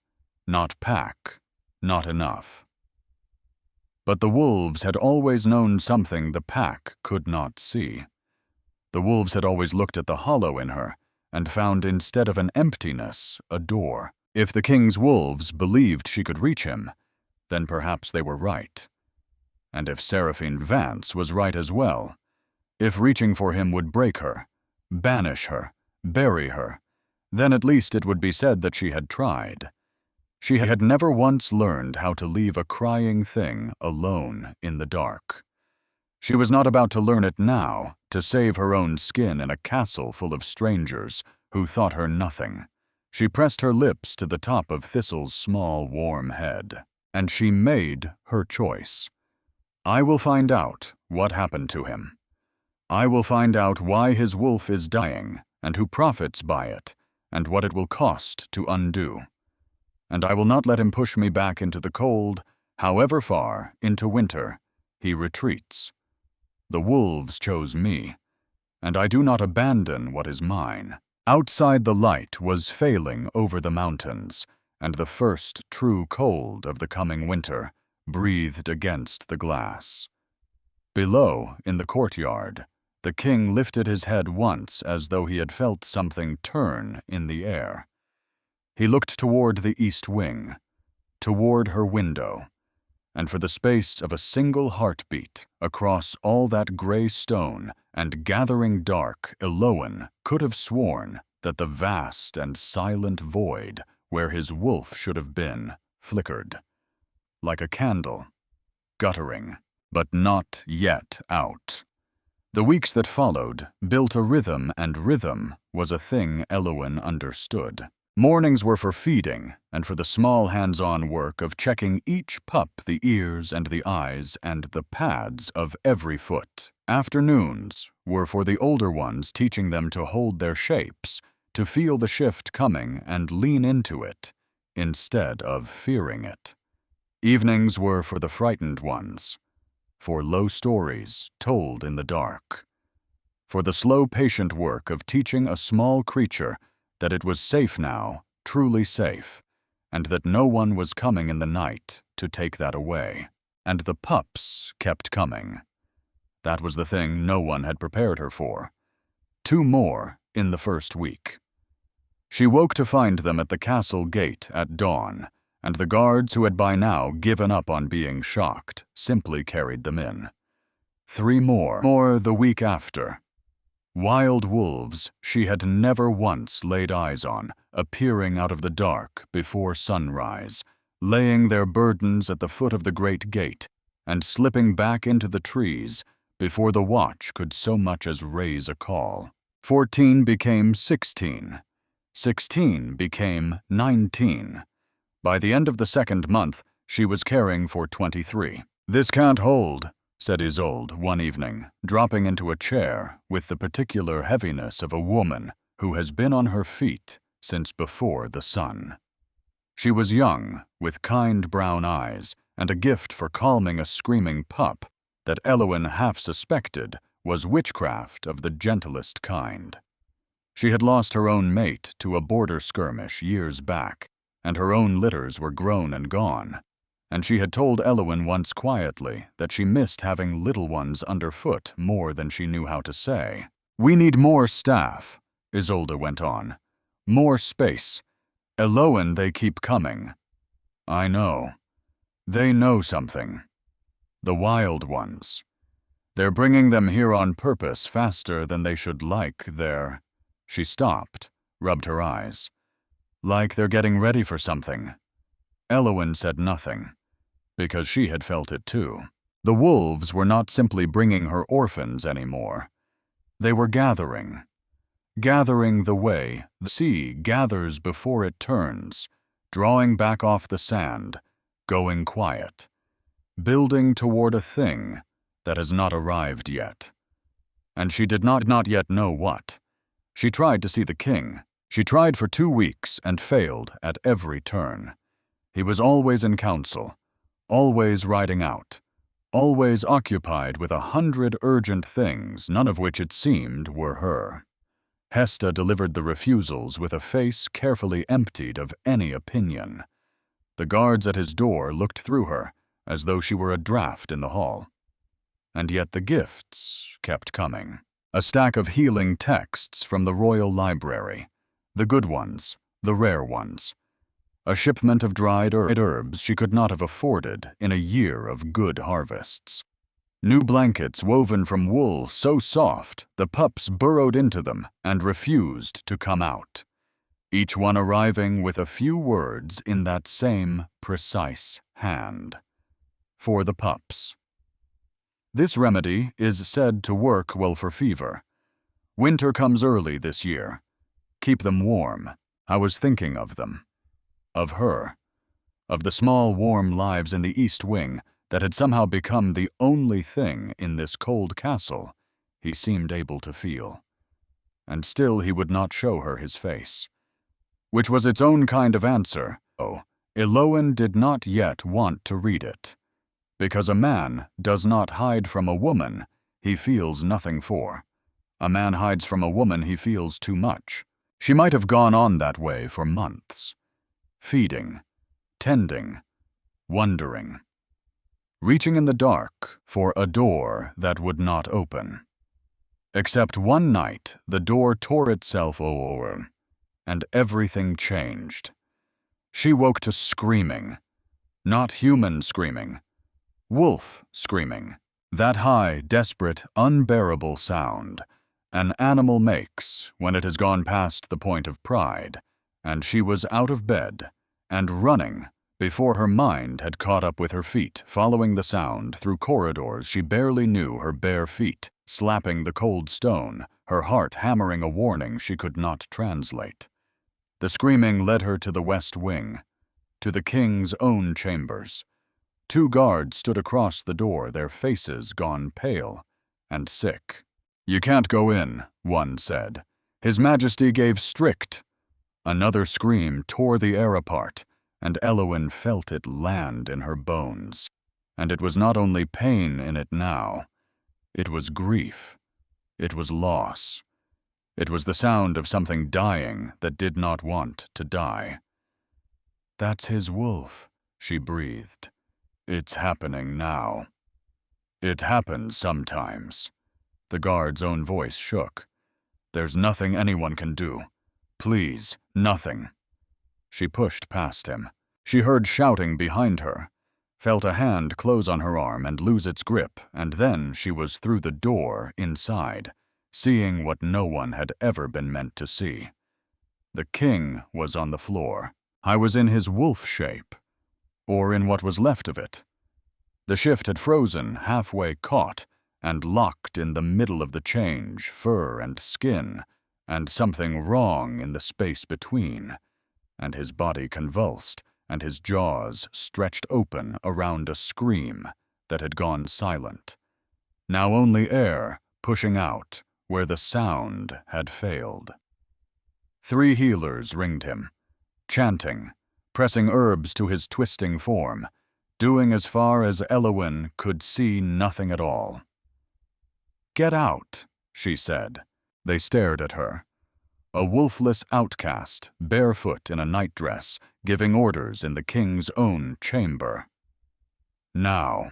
Speaker 1: not pack, not enough. But the wolves had always known something the pack could not see. The wolves had always looked at the hollow in her and found instead of an emptiness, a door. If the king's wolves believed she could reach him, then perhaps they were right. And if Seraphine Vance was right as well, if reaching for him would break her, banish her, bury her, then at least it would be said that she had tried. She had never once learned how to leave a crying thing alone in the dark. She was not about to learn it now to save her own skin in a castle full of strangers who thought her nothing. She pressed her lips to the top of Thistle's small, warm head, and she made her choice. I will find out what happened to him. I will find out why his wolf is dying and who profits by it and what it will cost to undo. And I will not let him push me back into the cold, however far into winter he retreats. The wolves chose me, and I do not abandon what is mine. Outside the light was failing over the mountains, and the first true cold of the coming winter breathed against the glass. Below, in the courtyard, the king lifted his head once as though he had felt something turn in the air. He looked toward the east wing, toward her window, and for the space of a single heartbeat, across all that gray stone and gathering dark, Eloan could have sworn that the vast and silent void where his wolf should have been flickered, like a candle, guttering, but not yet out. The weeks that followed built a rhythm, and rhythm was a thing Eloan understood. Mornings were for feeding and for the small hands-on work of checking each pup the ears and the eyes and the pads of every foot. Afternoons were for the older ones, teaching them to hold their shapes, to feel the shift coming and lean into it, instead of fearing it. Evenings were for the frightened ones, for low stories told in the dark, for the slow, patient work of teaching a small creature that it was safe now, truly safe, and that no one was coming in the night to take that away. And the pups kept coming. That was the thing no one had prepared her for. 2 more in the first week. She woke to find them at the castle gate at dawn, and the guards who had by now given up on being shocked simply carried them in. 3 more the week after. Wild wolves she had never once laid eyes on, appearing out of the dark before sunrise, laying their burdens at the foot of the great gate, and slipping back into the trees before the watch could so much as raise a call. 14 became 16. 16 became 19. By the end of the 2nd month, she was caring for 23. "This can't hold," said Isolde one evening, dropping into a chair with the particular heaviness of a woman who has been on her feet since before the sun. She was young, with kind brown eyes, and a gift for calming a screaming pup that Eloan half suspected was witchcraft of the gentlest kind. She had lost her own mate to a border skirmish years back, and her own litters were grown and gone, and she had told Eloan once quietly that she missed having little ones underfoot more than she knew how to say. "We need more staff," Isolde went on. "More space. Eloan, they keep coming." "I know. They know something. The wild ones. They're bringing them here on purpose faster than they should like. They're—" She stopped, rubbed her eyes. "Like they're getting ready for something." Eloan said nothing, because she had felt it too. The wolves were not simply bringing her orphans anymore. They were gathering the way the sea gathers before it turns, drawing back off the sand, going quiet, building toward a thing that has not arrived yet. And she did not yet know what. She tried to see the king. She tried for 2 weeks and failed at every turn. He was always in council, always riding out, always occupied with 100 urgent things, none of which it seemed were her. Hesta delivered the refusals with a face carefully emptied of any opinion. The guards at his door looked through her as though she were a draft in the hall. And yet the gifts kept coming. A stack of healing texts from the royal library, the good ones, the rare ones. A shipment of dried herbs she could not have afforded in a year of good harvests. New blankets woven from wool so soft the pups burrowed into them and refused to come out, each one arriving with a few words in that same precise hand. For the pups. This remedy is said to work well for fever. Winter comes early this year. Keep them warm. I was thinking of them. Of her. Of the small, warm lives in the East Wing that had somehow become the only thing in this cold castle he seemed able to feel. And still he would not show her his face. Which was its own kind of answer. Oh, Eloin did not yet want to read it. Because a man does not hide from a woman he feels nothing for. A man hides from a woman he feels too much. She might have gone on that way for months. Feeding, tending, wondering. Reaching in the dark for a door that would not open. Except one night the door tore itself open, and everything changed. She woke to screaming. Not human screaming. Wolf screaming. That high, desperate, unbearable sound an animal makes when it has gone past the point of pride, and she was out of bed and running before her mind had caught up with her feet, following the sound through corridors she barely knew her bare feet, slapping the cold stone, her heart hammering a warning she could not translate. The screaming led her to the West Wing, to the king's own chambers. 2 guards stood across the door, their faces gone pale and sick. "You can't go in," one said. "His Majesty gave strict." Another scream tore the air apart, and Eloin felt it land in her bones. And it was not only pain in it now. It was grief. It was loss. It was the sound of something dying that did not want to die. "That's his wolf," she breathed. "It's happening now." "It happens sometimes." The guard's own voice shook. "There's nothing anyone can do. Please, nothing." She pushed past him. She heard shouting behind her, felt a hand close on her arm and lose its grip, and then she was through the door inside, seeing what no one had ever been meant to see. The king was on the floor. I was in his wolf shape, or in what was left of it. The shift had frozen, halfway caught, and locked in the middle of the change, fur and skin, and something wrong in the space between, and his body convulsed, and his jaws stretched open around a scream that had gone silent. Now only air pushing out where the sound had failed. 3 healers ringed him, chanting, pressing herbs to his twisting form, doing as far as Eloin could see nothing at all. "Get out," she said. They stared at her. A wolfless outcast, barefoot in a nightdress, giving orders in the king's own chamber. Now.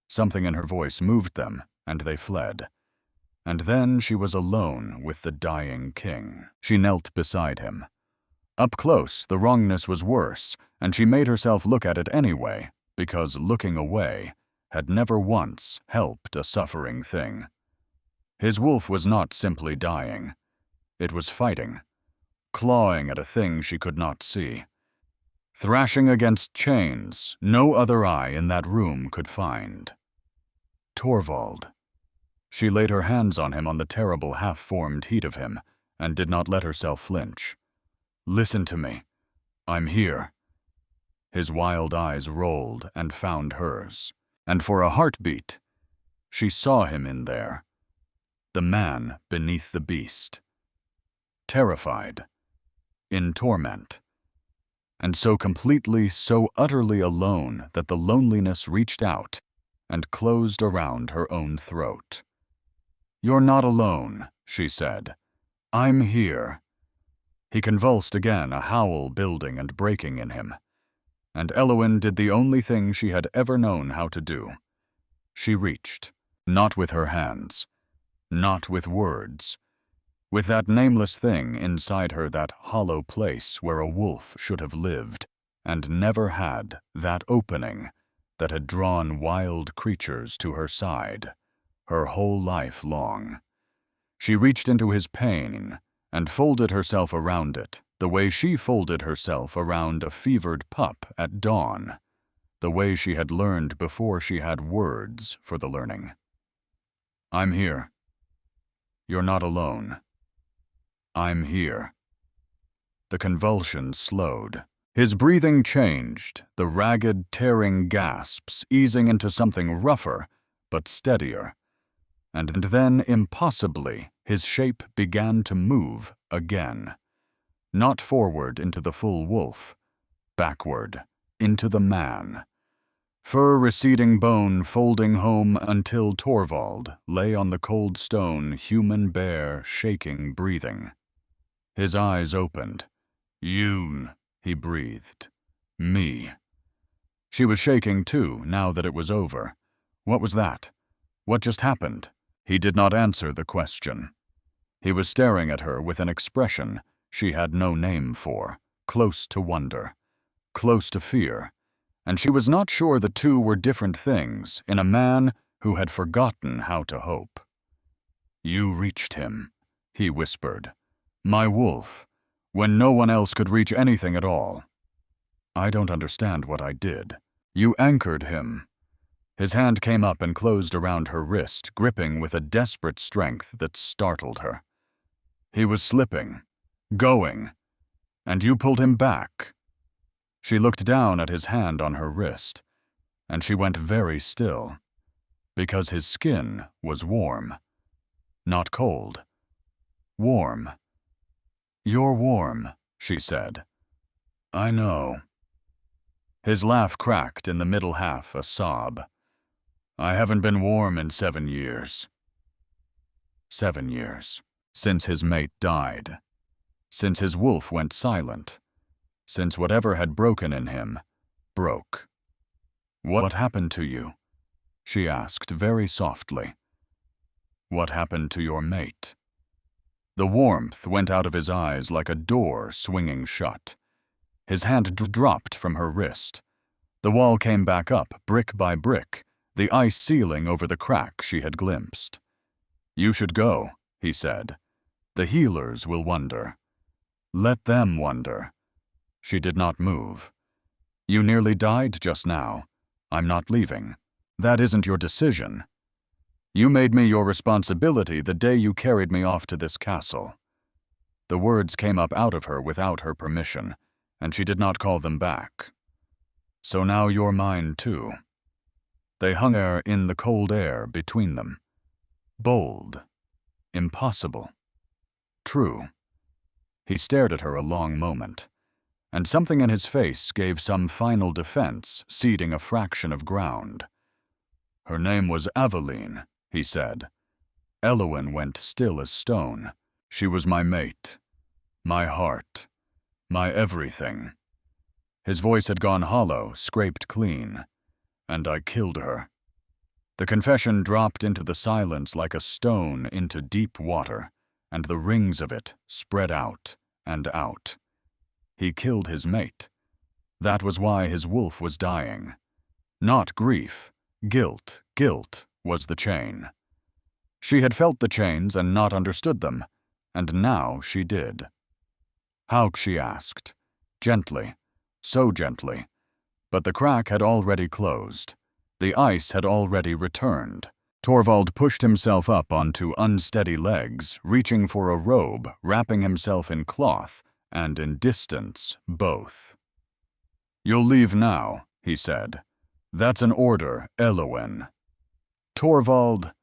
Speaker 1: Something in her voice moved them, and they fled. And then she was alone with the dying king. She knelt beside him. Up close, the wrongness was worse, and she made herself look at it anyway, because looking away had never once helped a suffering thing. His wolf was not simply dying. It was fighting, clawing at a thing she could not see, thrashing against chains no other eye in that room could find. Torvald. She laid her hands on him on the terrible half-formed heat of him, and did not let herself flinch. "Listen to me. I'm here." His wild eyes rolled and found hers, and for a heartbeat, she saw him in there. The man beneath the beast. Terrified. In torment. And so completely, so utterly alone that the loneliness reached out and closed around her own throat. "You're not alone," she said. "I'm here." He convulsed again, a howl building and breaking in him. And Elowyn did the only thing she had ever known how to do. She reached, not with her hands, not with words, with that nameless thing inside her, that hollow place where a wolf should have lived and never had, that opening that had drawn wild creatures to her side, her whole life long. She reached into his pain and folded herself around it, the way she folded herself around a fevered pup at dawn, the way she had learned before she had words for the learning. I'm here. You're not alone. I'm here. The convulsions slowed. His breathing changed, the ragged, tearing gasps easing into something rougher but steadier. And then, impossibly, his shape began to move again. Not forward into the full wolf, backward into the man. Fur receding, bone folding home until Torvald lay on the cold stone, human bare, shaking, breathing. His eyes opened. You, he breathed. Me. She was shaking too, now that it was over. What was that? What just happened? He did not answer the question. He was staring at her with an expression she had no name for, close to wonder, close to fear, and she was not sure the two were different things in a man who had forgotten how to hope. You reached him, he whispered. My wolf, when no one else could reach anything at all. I don't understand what I did. You anchored him. His hand came up and closed around her wrist, gripping with a desperate strength that startled her. He was slipping, going, and you pulled him back. She looked down at his hand on her wrist, and she went very still, because his skin was warm. Not cold. Warm. You're warm, she said. I know. His laugh cracked in the middle half, a sob. I haven't been warm in 7 years. 7 years. Since his mate died. Since his wolf went silent. Since whatever had broken in him broke. What happened to you? She asked very softly. What happened to your mate? The warmth went out of his eyes like a door swinging shut. His hand dropped from her wrist. The wall came back up, brick by brick, the ice sealing over the crack she had glimpsed. You should go, he said. The healers will wonder. Let them wonder. She did not move. You nearly died just now. I'm not leaving. That isn't your decision. You made me your responsibility the day you carried me off to this castle. The words came up out of her without her permission, and she did not call them back. So now you're mine too. They hung there in the cold air between them. Bold. Impossible. True. He stared at her a long moment, and something in his face gave some final defense, ceding a fraction of ground. Her name was Aveline, he said. Elowyn went still as stone. She was my mate, my heart, my everything. His voice had gone hollow, scraped clean, and I killed her. The confession dropped into the silence like a stone into deep water, and the rings of it spread out and out. He killed his mate. That was why his wolf was dying. Not grief, guilt was the chain. She had felt the chains and not understood them, and now she did. How, she asked, gently, so gently, but the crack had already closed. The ice had already returned. Torvald pushed himself up onto unsteady legs, reaching for a robe, wrapping himself in cloth and in distance, both. You'll leave now, he said. That's an order, Elowyn. Torvald,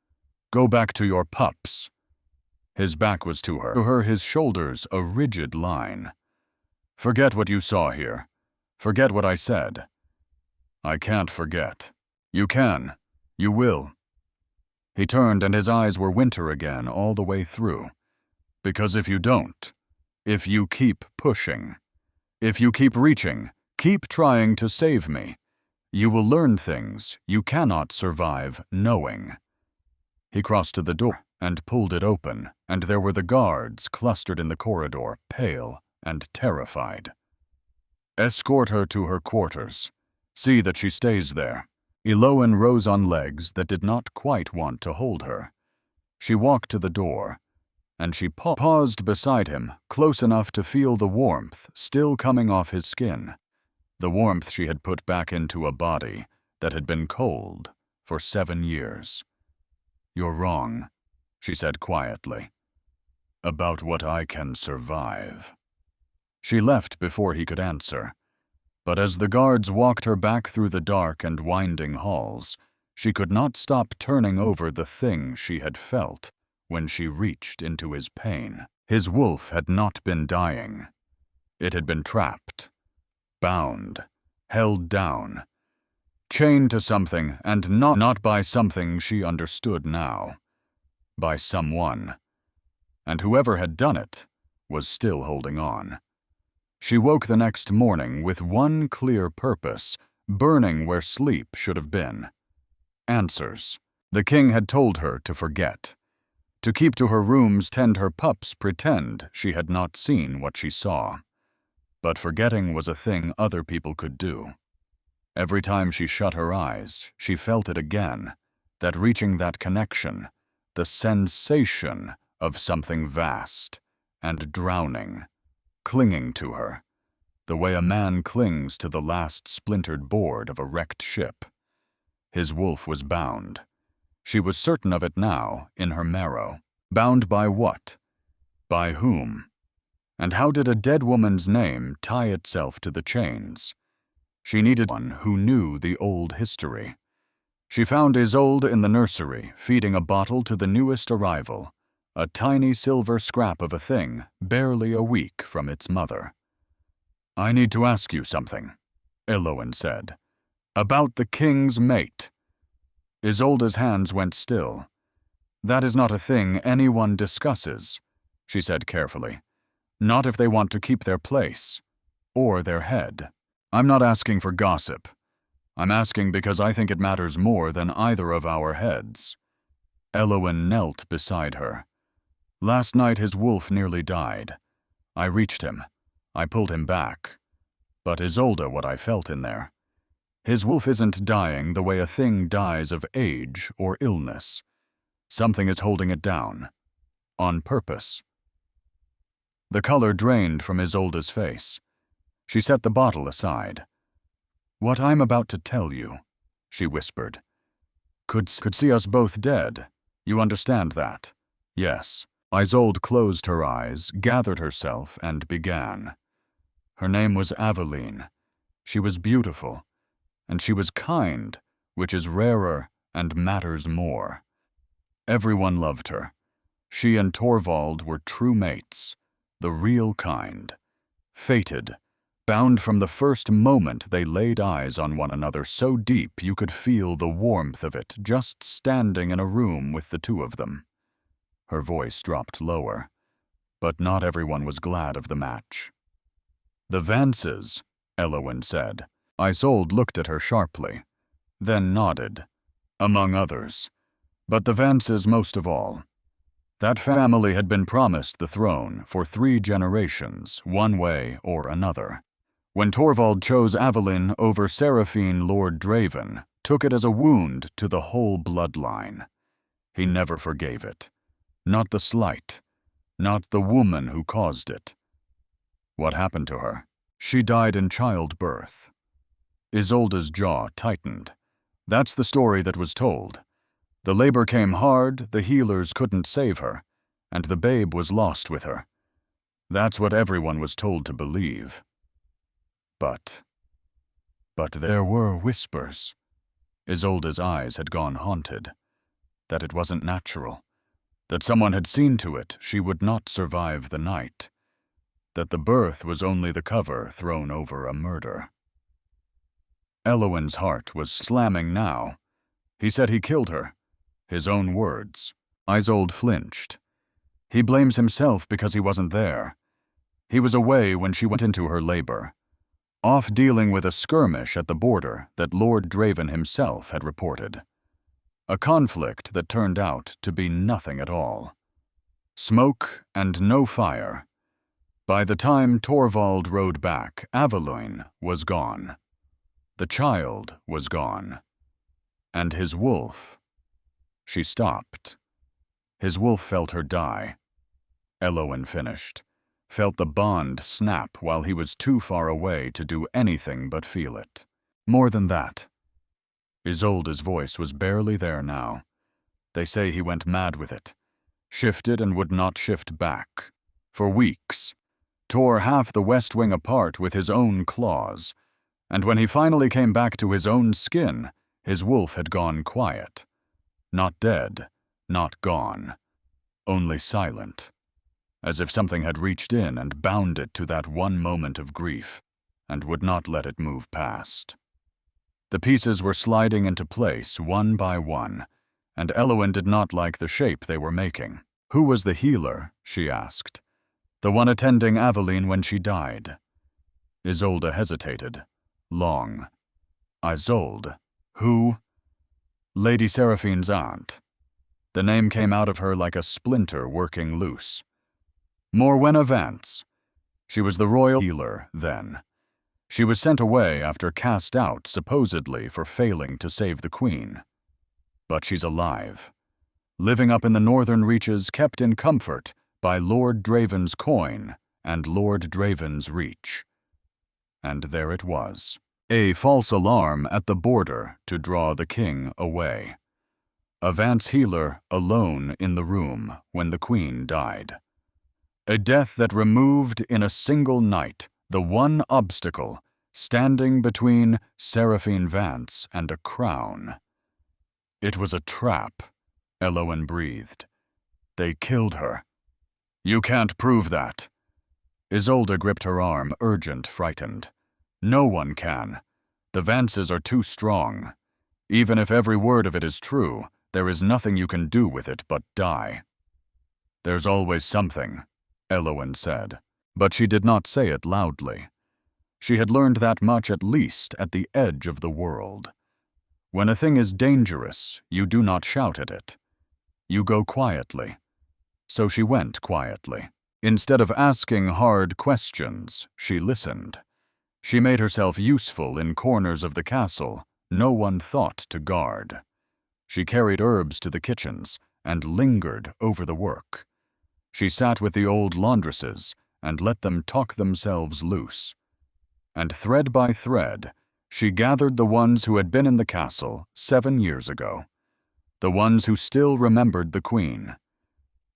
Speaker 1: go back to your pups. His back was to her, his shoulders a rigid line. Forget what you saw here. Forget what I said. I can't forget. You can. You will. He turned and his eyes were winter again all the way through. Because if you don't, if you keep pushing, if you keep reaching, Keep trying to save me. You will learn things you cannot survive knowing." He crossed to the door and pulled it open, and there were the guards clustered in the corridor, pale and terrified. "Escort her to her quarters. See that she stays there." Elowen rose on legs that did not quite want to hold her. She walked to the door, and she paused beside him, close enough to feel the warmth still coming off his skin, the warmth she had put back into a body that had been cold for 7 years. "You're wrong," she said quietly, "about what I can survive." She left before he could answer, but as the guards walked her back through the dark and winding halls, she could not stop turning over the thing she had felt when she reached into his pain. His wolf had not been dying. It had been trapped, bound, held down, chained to something, and not by something she understood now, by someone. And whoever had done it was still holding on. She woke the next morning with one clear purpose, burning where sleep should have been. Answers. The king had told her to forget, to keep to her rooms, tend her pups, pretend she had not seen what she saw. But forgetting was a thing other people could do. Every time she shut her eyes, she felt it again, that reaching that connection, the sensation of something vast and drowning, clinging to her, the way a man clings to the last splintered board of a wrecked ship. His wolf was bound. She was certain of it now, in her marrow. Bound by what? By whom? And how did a dead woman's name tie itself to the chains? She needed one who knew the old history. She found Isolde in the nursery, feeding a bottle to the newest arrival, a tiny silver scrap of a thing, barely a week from its mother. "I need to ask you something," Elowen said. "About the king's mate." Isolde's hands went still. "That is not a thing anyone discusses," she said carefully. "Not if they want to keep their place, or their head. I'm not asking for gossip. I'm asking because I think it matters more than either of our heads." Elowen knelt beside her. "Last night his wolf nearly died. I reached him. I pulled him back. But Isolde, what I felt in there. His wolf isn't dying the way a thing dies of age or illness. Something is holding it down. On purpose." The color drained from Isolde's face. She set the bottle aside. "What I'm about to tell you," she whispered, could see us both dead. You understand that? Yes. Isolde closed her eyes, gathered herself, and began. Her name was Aveline. She was beautiful, and she was kind, which is rarer and matters more. Everyone loved her. She and Torvald were true mates, the real kind. Fated, bound from the first moment they laid eyes on one another, so deep you could feel the warmth of it just standing in a room with the two of them. Her voice dropped lower, but not everyone was glad of the match. "The Vances," Elowen said. Isolde looked at her sharply, then nodded. "Among others, but the Vances most of all. That family had been promised the throne for 3 generations, one way or another. When Torvald chose Aveline over Seraphine Lord Draven, took it as a wound to the whole bloodline. He never forgave it. Not the slight, not the woman who caused it. What happened to her? She died in childbirth." Isolde's jaw tightened. "That's the story that was told. The labor came hard, the healers couldn't save her, and the babe was lost with her. That's what everyone was told to believe. But there were whispers." Isolde's eyes had gone haunted. That it wasn't natural. That someone had seen to it she would not survive the night. That the birth was only the cover thrown over a murder. Elowen's heart was slamming now. He said he killed her. His own words. Isolde flinched. He blames himself because he wasn't there. He was away when she went into her labor. off dealing with a skirmish at the border that Lord Draven himself had reported. A conflict that turned out to be nothing at all. Smoke and no fire. By the time Torvald rode back, Aveline was gone. The child was gone. And his wolf. She stopped. His wolf felt her die. Eloin finished, felt the bond snap while he was too far away to do anything but feel it. More than that. Isolde's voice was barely there now. They say he went mad with it, shifted and would not shift back. For weeks. Tore half the West Wing apart with his own claws, and when he finally came back to his own skin, his wolf had gone quiet. Not dead, not gone, only silent, as if something had reached in and bound it to that one moment of grief, and would not let it move past. The pieces were sliding into place one by one, and Eloin did not like the shape they were making. Who was the healer, she asked. The one attending Aveline when she died. Isolde hesitated. Long. Isolde? Who? Lady Seraphine's aunt. The name came out of her like a splinter working loose. Morwenna Vance. She was the royal healer then. She was sent away after cast out supposedly for failing to save the queen. But she's alive. Living up in the northern reaches, kept in comfort by Lord Draven's coin and Lord Draven's reach. And there it was. A false alarm at the border to draw the king away. A Vance healer alone in the room when the queen died. A death that removed in a single night the one obstacle standing between Seraphine Vance and a crown. It was a trap, Eloin breathed. They killed her. You can't prove that. Isolde gripped her arm, urgent, frightened. No one can. The Vances are too strong. Even if every word of it is true, there is nothing you can do with it but die. There's always something, Eloin said, but she did not say it loudly. She had learned that much at least at the edge of the world. When a thing is dangerous, you do not shout at it. You go quietly. So she went quietly. Instead of asking hard questions, she listened. She made herself useful in corners of the castle no one thought to guard. She carried herbs to the kitchens and lingered over the work. She sat with the old laundresses and let them talk themselves loose. And thread by thread, she gathered the ones who had been in the castle 7 years ago, the ones who still remembered the queen.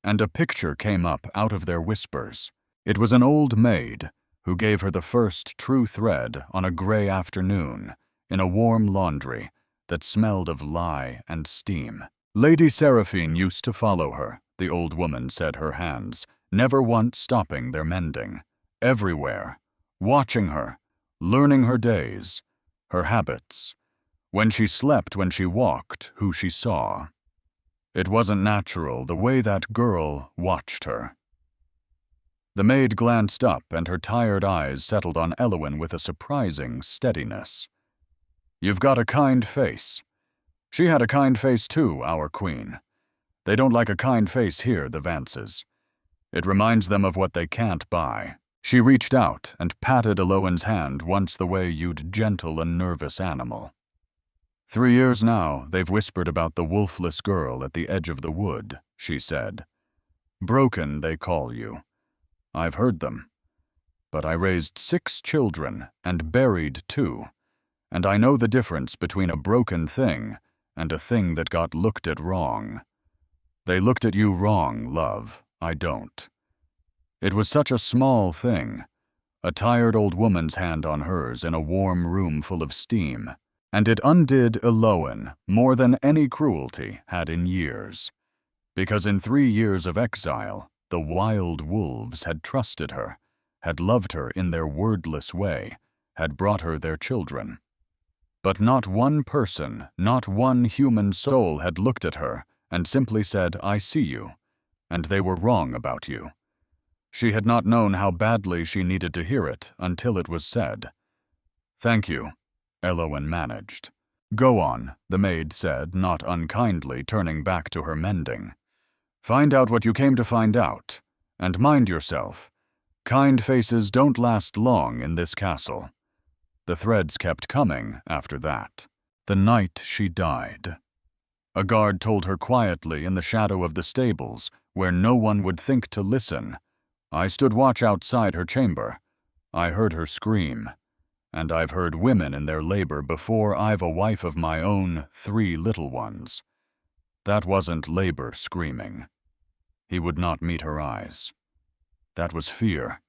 Speaker 1: And a picture came up out of their whispers. It was an old maid who gave her the first true thread on a gray afternoon in a warm laundry that smelled of lye and steam. Lady Seraphine used to follow her, the old woman said, her hands never once stopping their mending. Everywhere, watching her, learning her days, her habits. When she slept, when she walked, who she saw. It wasn't natural the way that girl watched her. The maid glanced up and her tired eyes settled on Eloin with a surprising steadiness. You've got a kind face. She had a kind face too, our queen. They don't like a kind face here, the Vances. It reminds them of what they can't buy. She reached out and patted Eloin's hand once the way you'd gentle a nervous animal. 3 years now, they've whispered about the wolfless girl at the edge of the wood, she said. Broken, they call you. I've heard them. But I raised 6 children and buried 2, and I know the difference between a broken thing and a thing that got looked at wrong. They looked at you wrong, love. I don't. It was such a small thing, a tired old woman's hand on hers in a warm room full of steam. And it undid Eloin more than any cruelty had in years, because in 3 years of exile, the wild wolves had trusted her, had loved her in their wordless way, had brought her their children. But not one person, not one human soul had looked at her and simply said, I see you, and they were wrong about you. She had not known how badly she needed to hear it until it was said. "Thank you," Elowen managed. "Go on," the maid said, not unkindly, turning back to her mending. "Find out what you came to find out, and mind yourself. Kind faces don't last long in this castle." The threads kept coming after that. The night she died. A guard told her quietly in the shadow of the stables, where no one would think to listen. I stood watch outside her chamber. I heard her scream. And I've heard women in their labor before I've a wife of my own, 3 little ones. That wasn't labor screaming. He would not meet her eyes. That was fear.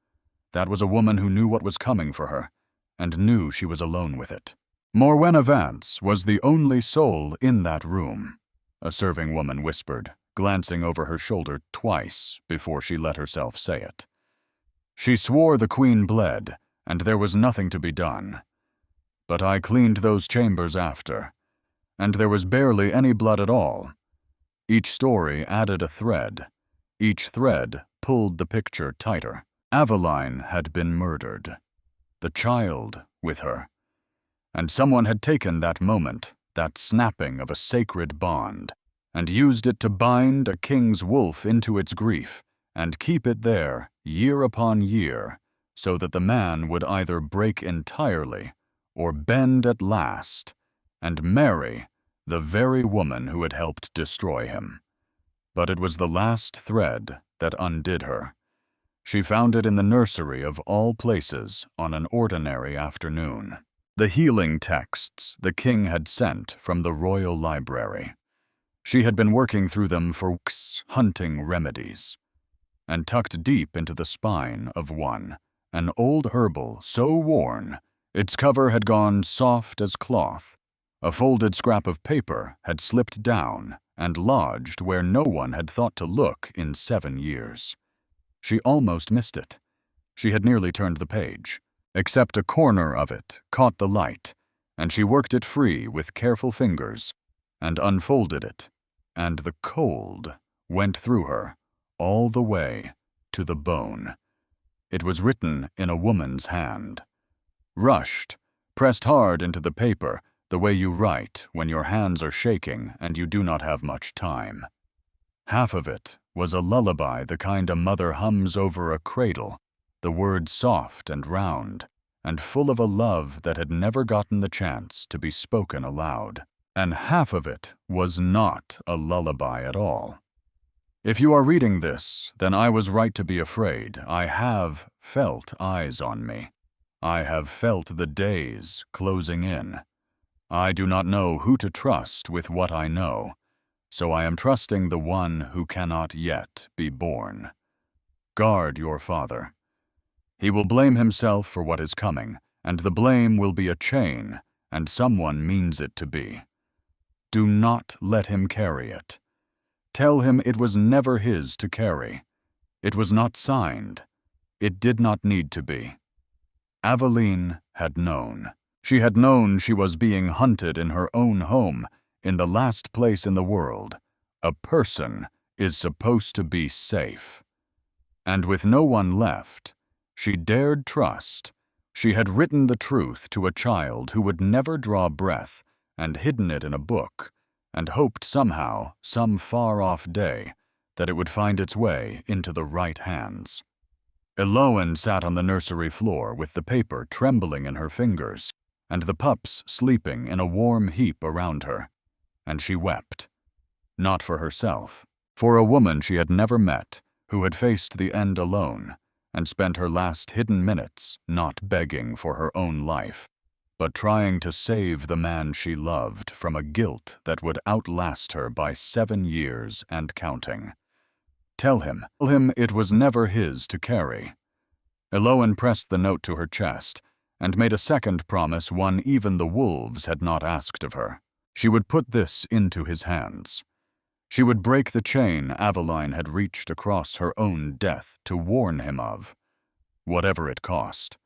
Speaker 1: That was a woman who knew what was coming for her, and knew she was alone with it. Morwenna Vance was the only soul in that room, a serving woman whispered, glancing over her shoulder twice before she let herself say it. She swore the queen bled, and there was nothing to be done. But I cleaned those chambers after, and there was barely any blood at all. Each story added a thread. Each thread pulled the picture tighter. Aveline had been murdered. The child with her. And someone had taken that moment, that snapping of a sacred bond, and used it to bind a king's wolf into its grief and keep it there year upon year, so that the man would either break entirely or bend at last and marry the very woman who had helped destroy him. But it was the last thread that undid her. She found it in the nursery of all places on an ordinary afternoon. The healing texts the king had sent from the royal library. She had been working through them for weeks, hunting remedies. And tucked deep into the spine of one, an old herbal so worn, its cover had gone soft as cloth. A folded scrap of paper had slipped down and lodged where no one had thought to look in 7 years. She almost missed it. She had nearly turned the page. Except a corner of it caught the light, and she worked it free with careful fingers, and unfolded it, and the cold went through her, all the way to the bone. It was written in a woman's hand. Rushed, pressed hard into the paper, the way you write when your hands are shaking and you do not have much time. Half of it was a lullaby, the kind a mother hums over a cradle, the words soft and round, and full of a love that had never gotten the chance to be spoken aloud. And half of it was not a lullaby at all. If you are reading this, then I was right to be afraid. I have felt eyes on me. I have felt the days closing in. I do not know who to trust with what I know, so I am trusting the one who cannot yet be born. Guard your father. He will blame himself for what is coming, and the blame will be a chain, and someone means it to be. Do not let him carry it. Tell him it was never his to carry. It was not signed. It did not need to be. Aveline had known. She had known she was being hunted in her own home, in the last place in the world. A person is supposed to be safe. And with no one left, she dared trust. She had written the truth to a child who would never draw breath and hidden it in a book, and hoped somehow, some far-off day, that it would find its way into the right hands. Elowen sat on the nursery floor with the paper trembling in her fingers, and the pups sleeping in a warm heap around her, and she wept. Not for herself, for a woman she had never met, who had faced the end alone, and spent her last hidden minutes not begging for her own life, but trying to save the man she loved from a guilt that would outlast her by 7 years and counting. Tell him it was never his to carry. Elowen pressed the note to her chest, and made a second promise, one even the wolves had not asked of her. She would put this into his hands. She would break the chain Aveline had reached across her own death to warn him of, whatever it cost.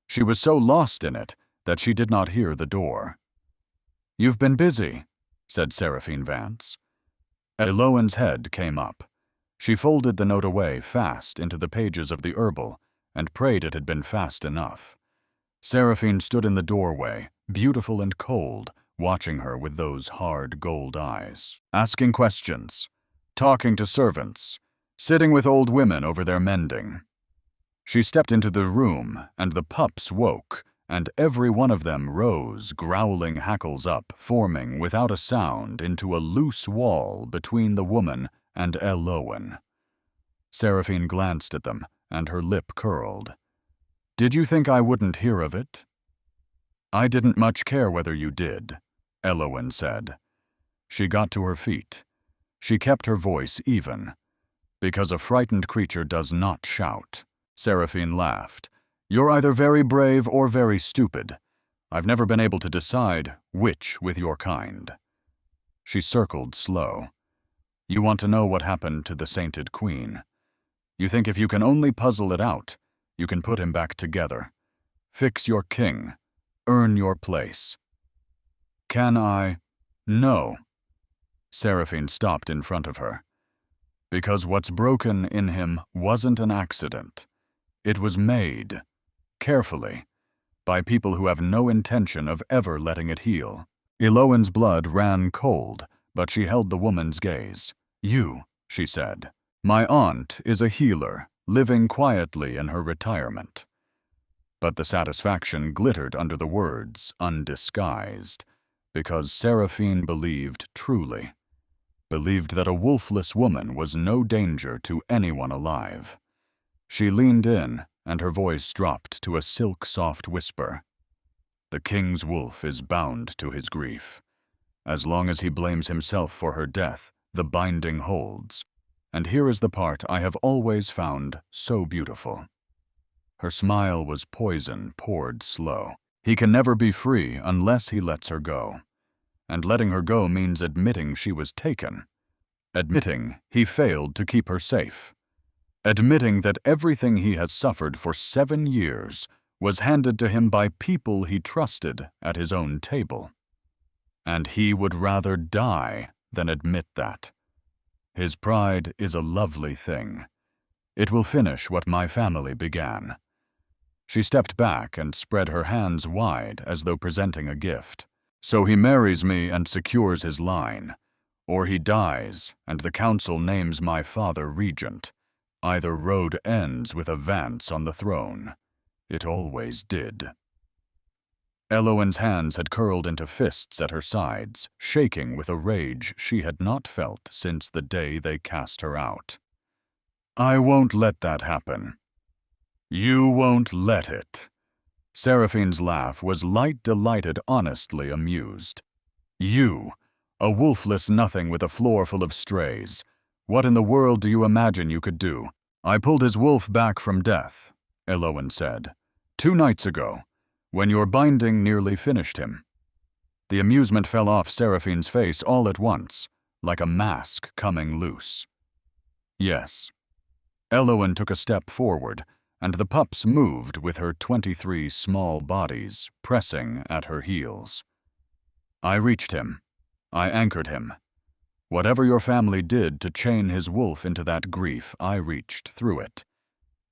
Speaker 1: She was so lost in it that she did not hear the door. "You've been busy," said Seraphine Vance. Elowen's head came up. She folded the note away fast into the pages of the herbal and prayed it had been fast enough. Seraphine stood in the doorway, beautiful and cold, watching her with those hard gold eyes, asking questions, talking to servants, sitting with old women over their mending. She stepped into the room, and the pups woke, and every one of them rose, growling hackles up, forming without a sound into a loose wall between the woman and Elowen. Seraphine glanced at them, and her lip curled. "Did you think I wouldn't hear of it?" "I didn't much care whether you did," Elowen said. She got to her feet. She kept her voice even. "Because a frightened creature does not shout." Seraphine laughed. "You're either very brave or very stupid. I've never been able to decide which with your kind." She circled slow. "You want to know what happened to the sainted queen. You think if you can only puzzle it out, you can put him back together. Fix your king. Earn your place." "Can I?" "No." Seraphine stopped in front of her. "Because what's broken in him wasn't an accident. It was made, carefully, by people who have no intention of ever letting it heal." Elowen's blood ran cold, but she held the woman's gaze. "You," she said. "My aunt is a healer, living quietly in her retirement." But the satisfaction glittered under the words, undisguised, because Seraphine believed truly. Believed that a wolfless woman was no danger to anyone alive. She leaned in, and her voice dropped to a silk-soft whisper. "The king's wolf is bound to his grief. As long as he blames himself for her death, the binding holds. And here is the part I have always found so beautiful." Her smile was poison poured slow. "He can never be free unless he lets her go. And letting her go means admitting she was taken. Admitting he failed to keep her safe. Admitting that everything he has suffered for 7 years was handed to him by people he trusted at his own table. And he would rather die than admit that. His pride is a lovely thing. It will finish what my family began." She stepped back and spread her hands wide as though presenting a gift. "So he marries me and secures his line. Or he dies, and the council names my father regent. Either road ends with a Vance on the throne. It always did." Elowen's hands had curled into fists at her sides, shaking with a rage she had not felt since the day they cast her out. "I won't let that happen." "You won't let it." Seraphine's laugh was light, delighted, honestly amused. "You, a wolfless nothing with a floor full of strays. What in the world do you imagine you could do?" "I pulled his wolf back from death," Elowen said. 2 nights ago, when your binding nearly finished him." The amusement fell off Seraphine's face all at once, like a mask coming loose. "Yes." Elowen took a step forward, and the pups moved with her 23 small bodies pressing at her heels. "I reached him. I anchored him. Whatever your family did to chain his wolf into that grief, I reached through it.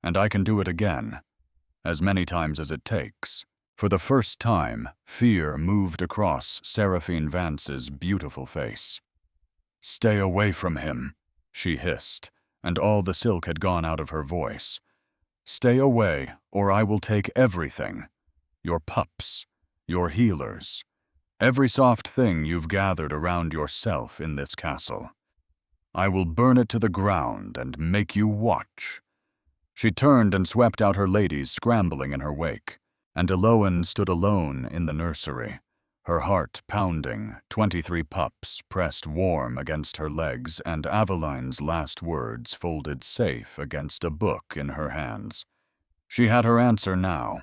Speaker 1: And I can do it again, as many times as it takes." For the first time, fear moved across Seraphine Vance's beautiful face. "Stay away from him," she hissed, and all the silk had gone out of her voice. "Stay away, or I will take everything. Your pups, your healers, every soft thing you've gathered around yourself in this castle. I will burn it to the ground and make you watch." She turned and swept out her ladies scrambling in her wake, and Elowen stood alone in the nursery, her heart pounding, 23 pups pressed warm against her legs, and Aveline's last words folded safe against a book in her hands. She had her answer now.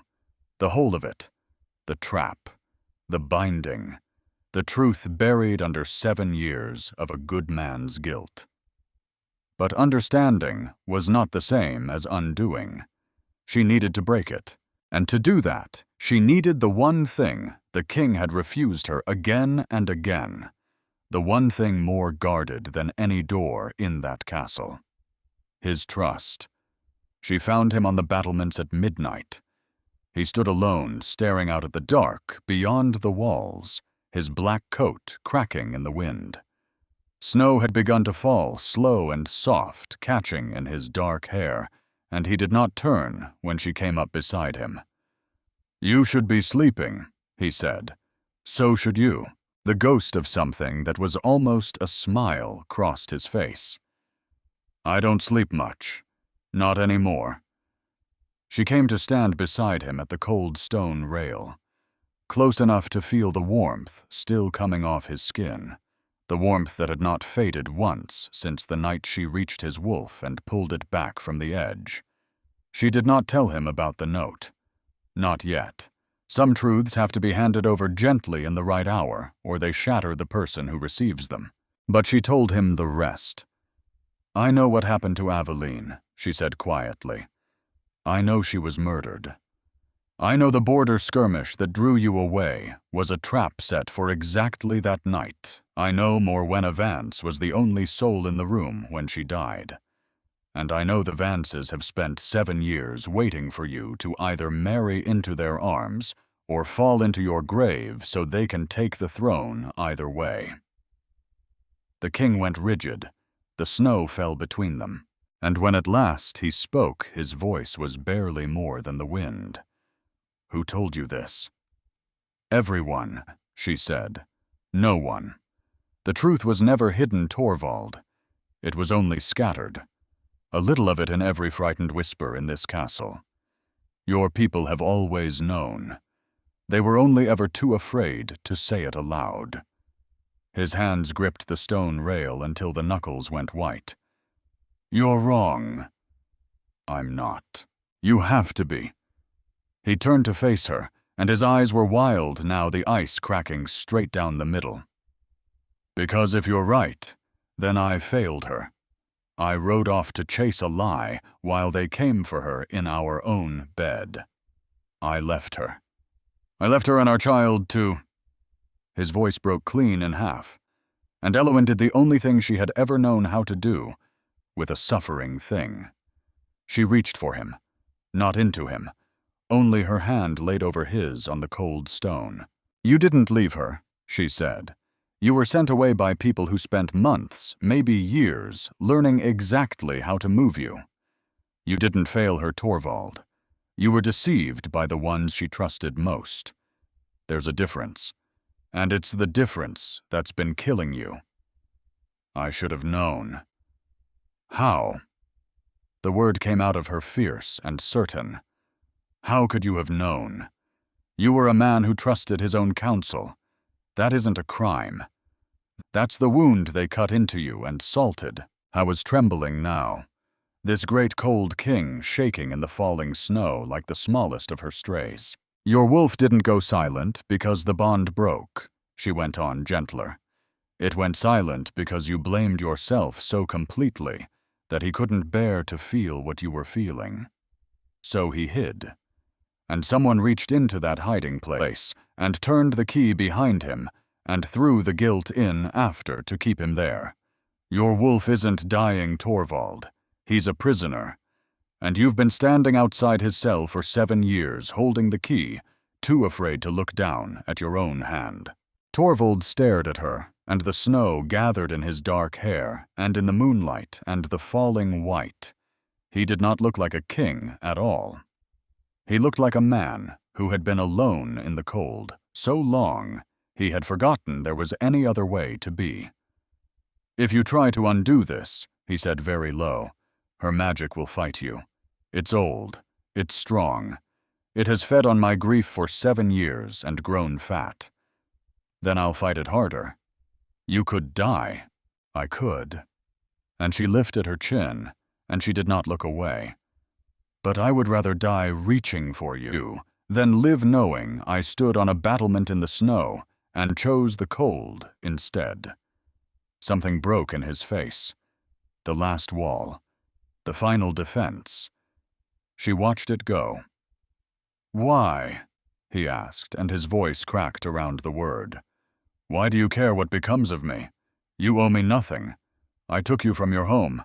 Speaker 1: The whole of it. The trap. The binding. The truth buried under 7 years of a good man's guilt. But understanding was not the same as undoing. She needed to break it. And to do that, she needed the one thing the king had refused her again and again, the one thing more guarded than any door in that castle. His trust. She found him on the battlements at midnight. He stood alone, staring out at the dark beyond the walls, his black coat cracking in the wind. Snow had begun to fall, slow and soft, catching in his dark hair, and he did not turn when she came up beside him. "You should be sleeping," he said. "So should you." The ghost of something that was almost a smile crossed his face. "I don't sleep much. Not anymore." She came to stand beside him at the cold stone rail, close enough to feel the warmth still coming off his skin, the warmth that had not faded once since the night she reached his wolf and pulled it back from the edge. She did not tell him about the note. Not yet. Some truths have to be handed over gently in the right hour, or they shatter the person who receives them. But she told him the rest. "I know what happened to Aveline," she said quietly. "I know she was murdered. I know the border skirmish that drew you away was a trap set for exactly that night. I know Morwenna Vance was the only soul in the room when she died. And I know the Vances have spent 7 years waiting for you to either marry into their arms or fall into your grave so they can take the throne either way." The king went rigid. The snow fell between them. And when at last he spoke, his voice was barely more than the wind. "Who told you this?" "Everyone," she said. "No one. The truth was never hidden, Torvald. It was only scattered. A little of it in every frightened whisper in this castle. Your people have always known. They were only ever too afraid to say it aloud." His hands gripped the stone rail until the knuckles went white. "You're wrong." "I'm not. You have to be." He turned to face her, and his eyes were wild now, the ice cracking straight down the middle. "Because if you're right, then I failed her. I rode off to chase a lie while they came for her in our own bed. I left her. I left her and our child to—" His voice broke clean in half, and Elowen did the only thing she had ever known how to do, with a suffering thing. She reached for him, not into him, only her hand laid over his on the cold stone. "You didn't leave her," she said. "You were sent away by people who spent months, maybe years, learning exactly how to move you. You didn't fail her, Torvald. You were deceived by the ones she trusted most. There's a difference, and it's the difference that's been killing you. I should have known." "How?" The word came out of her fierce and certain. "How could you have known? You were a man who trusted his own counsel. That isn't a crime. That's the wound they cut into you and salted." I was trembling now. This great cold king shaking in the falling snow like the smallest of her strays. "Your wolf didn't go silent because the bond broke," she went on gentler. "It went silent because you blamed yourself so completely that he couldn't bear to feel what you were feeling. So he hid. And someone reached into that hiding place and turned the key behind him and threw the guilt in after to keep him there. Your wolf isn't dying, Torvald. He's a prisoner. And you've been standing outside his cell for 7 years, holding the key, too afraid to look down at your own hand." Torvald stared at her, and the snow gathered in his dark hair and in the moonlight and the falling white. He did not look like a king at all. He looked like a man who had been alone in the cold so long he had forgotten there was any other way to be. "If you try to undo this," he said very low, "her magic will fight you. It's old. It's strong. It has fed on my grief for 7 years and grown fat. Then I'll fight it harder. You could die. I could." And she lifted her chin, and she did not look away. "But I would rather die reaching for you than live knowing I stood on a battlement in the snow and chose the cold instead." Something broke in his face. The last wall. The final defense. She watched it go. "Why?" he asked, and his voice cracked around the word. "Why do you care what becomes of me? You owe me nothing. I took you from your home.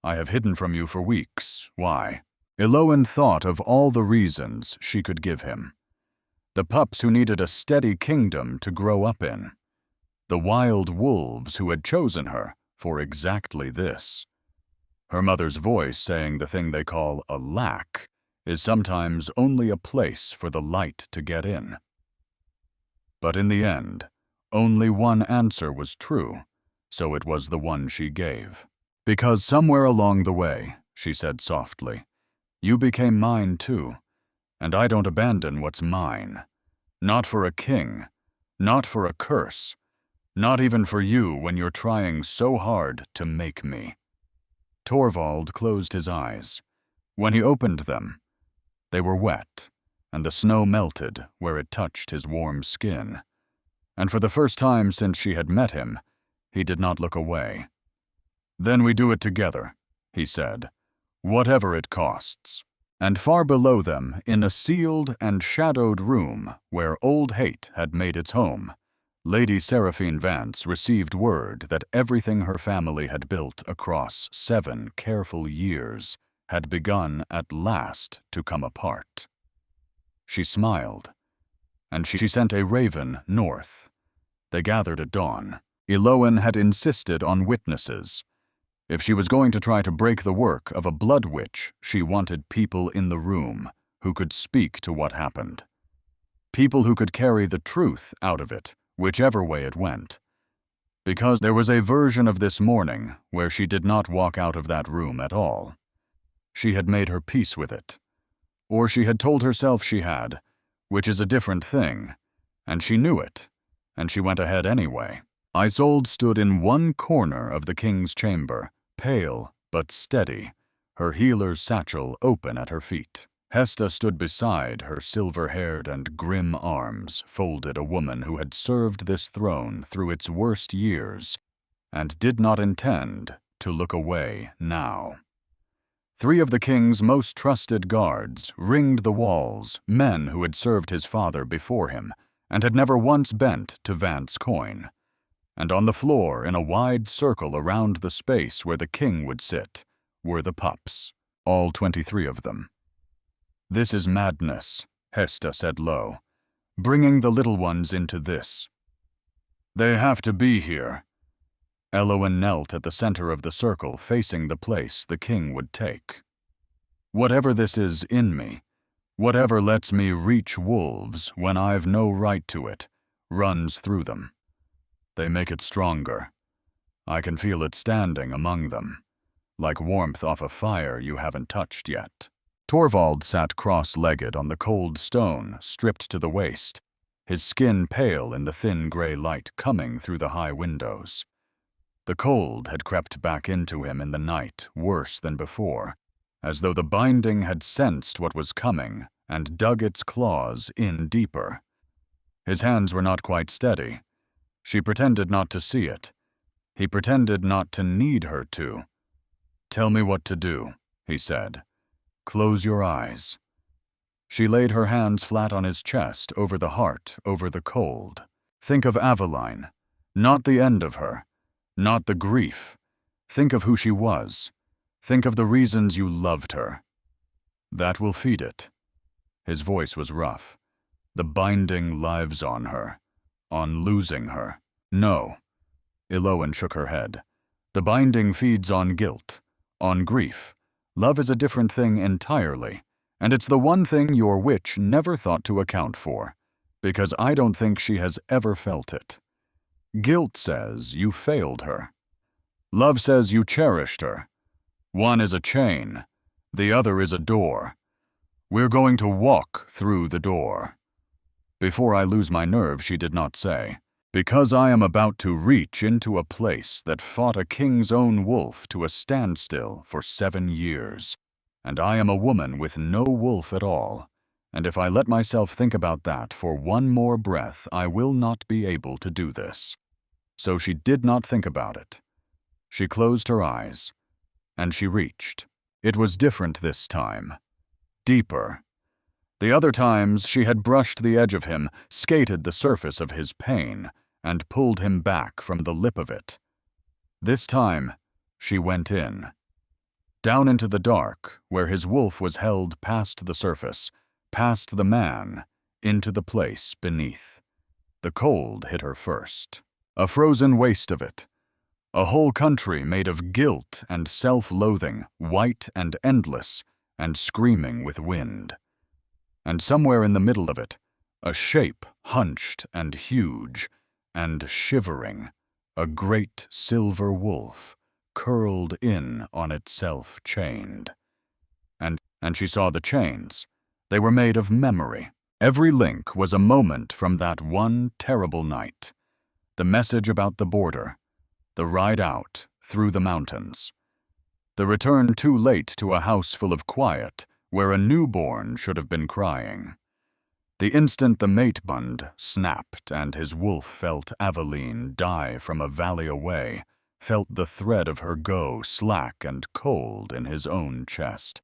Speaker 1: I have hidden from you for weeks. Why?" Eloin thought of all the reasons she could give him. The pups who needed a steady kingdom to grow up in. The wild wolves who had chosen her for exactly this. Her mother's voice saying the thing they call a lack is sometimes only a place for the light to get in. But in the end, only one answer was true, so it was the one she gave. Because somewhere along the way, she said softly, you became mine too, and I don't abandon what's mine. Not for a king, not for a curse, not even for you when you're trying so hard to make me. Torvald closed his eyes. When he opened them, they were wet, and the snow melted where it touched his warm skin. And for the first time since she had met him, he did not look away. Then we do it together, he said, whatever it costs. And far below them, in a sealed and shadowed room where old hate had made its home, Lady Seraphine Vance received word that everything her family had built across 7 careful years had begun at last to come apart. She smiled, and she sent a raven north. They gathered at dawn. Eloin had insisted on witnesses. If she was going to try to break the work of a blood witch, she wanted people in the room who could speak to what happened. People who could carry the truth out of it, whichever way it went. Because there was a version of this morning where she did not walk out of that room at all. She had made her peace with it. Or she had told herself she had, which is a different thing, and she knew it, and she went ahead anyway. Isolde stood in one corner of the king's chamber, pale but steady, her healer's satchel open at her feet. Hesta stood beside her silver-haired and grim arms folded, a woman who had served this throne through its worst years and did not intend to look away now. 3 of the king's most trusted guards ringed the walls, men who had served his father before him and had never once bent to Vance coin. And on the floor, in a wide circle around the space where the king would sit, were the pups, all 23 of them. This is madness, Hesta said low, bringing the little ones into this. They have to be here. Eloin knelt at the center of the circle, facing the place the king would take. Whatever this is in me, whatever lets me reach wolves when I've no right to it, runs through them. They make it stronger. I can feel it standing among them, like warmth off a fire you haven't touched yet. Torvald sat cross-legged on the cold stone, stripped to the waist, his skin pale in the thin gray light coming through the high windows. The cold had crept back into him in the night, worse than before, as though the binding had sensed what was coming and dug its claws in deeper. His hands were not quite steady. She pretended not to see it. He pretended not to need her to. Tell me what to do, he said. Close your eyes. She laid her hands flat on his chest, over the heart, over the cold. Think of Aveline, not the end of her, not the grief. Think of who she was. Think of the reasons you loved her. That will feed it. His voice was rough. The binding lives on her, on losing her. No. Eloin shook her head. The binding feeds on guilt, on grief. Love is a different thing entirely, and it's the one thing your witch never thought to account for, because I don't think she has ever felt it. Guilt says you failed her. Love says you cherished her. One is a chain, the other is a door. We're going to walk through the door. Before I lose my nerve, she did not say, because I am about to reach into a place that fought a king's own wolf to a standstill for 7 years. And I am a woman with no wolf at all. And if I let myself think about that for one more breath, I will not be able to do this. So she did not think about it. She closed her eyes, and she reached. It was different this time. Deeper. The other times she had brushed the edge of him, skated the surface of his pain, and pulled him back from the lip of it. This time, she went in. down into the dark, where his wolf was held past the surface, past the man, into the place beneath. The cold hit her first. A frozen waste of it. A whole country made of guilt and self-loathing, white and endless, and screaming with wind. And somewhere in the middle of it, a shape hunched and huge, and shivering, a great silver wolf, curled in on itself chained. And she saw the chains. They were made of memory. Every link was a moment from that one terrible night. The message about the border, the ride out through the mountains, the return too late to a house full of quiet where a newborn should have been crying. The instant the mate bund snapped and his wolf felt Aveline die from a valley away, felt the thread of her go slack and cold in his own chest.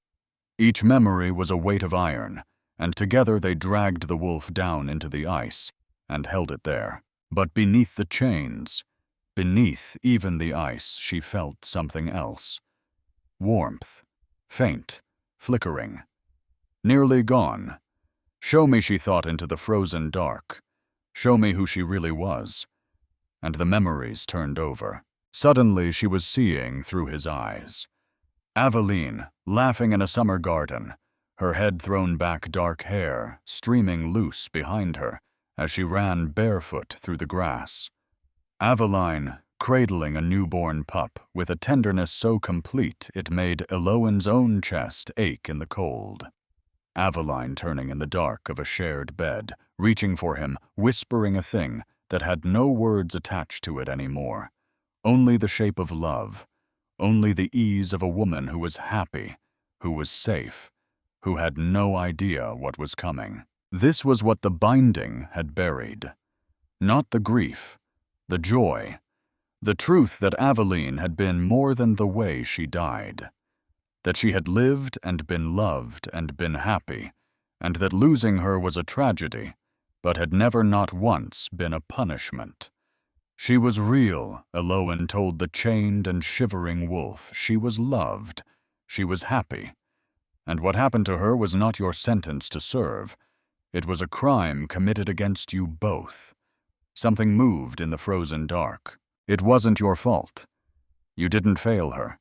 Speaker 1: Each memory was a weight of iron, and together they dragged the wolf down into the ice and held it there. But beneath the chains, beneath even the ice, she felt something else. Warmth, faint, flickering, nearly gone. Show me, she thought into the frozen dark. Show me who she really was. And the memories turned over. Suddenly she was seeing through his eyes. Aveline, laughing in a summer garden, her head thrown back, dark hair streaming loose behind her as she ran barefoot through the grass. Aveline, cradling a newborn pup with a tenderness so complete it made Eloin's own chest ache in the cold. Aveline turning in the dark of a shared bed, reaching for him, whispering a thing that had no words attached to it anymore. Only the shape of love, only the ease of a woman who was happy, who was safe, who had no idea what was coming. This was what the binding had buried. Not the grief, the joy, the truth that Aveline had been more than the way she died. That she had lived and been loved and been happy, and that losing her was a tragedy, but had never not once been a punishment. She was real, Eloin told the chained and shivering wolf. She was loved. She was happy. And what happened to her was not your sentence to serve. It was a crime committed against you both. Something moved in the frozen dark. It wasn't your fault. You didn't fail her.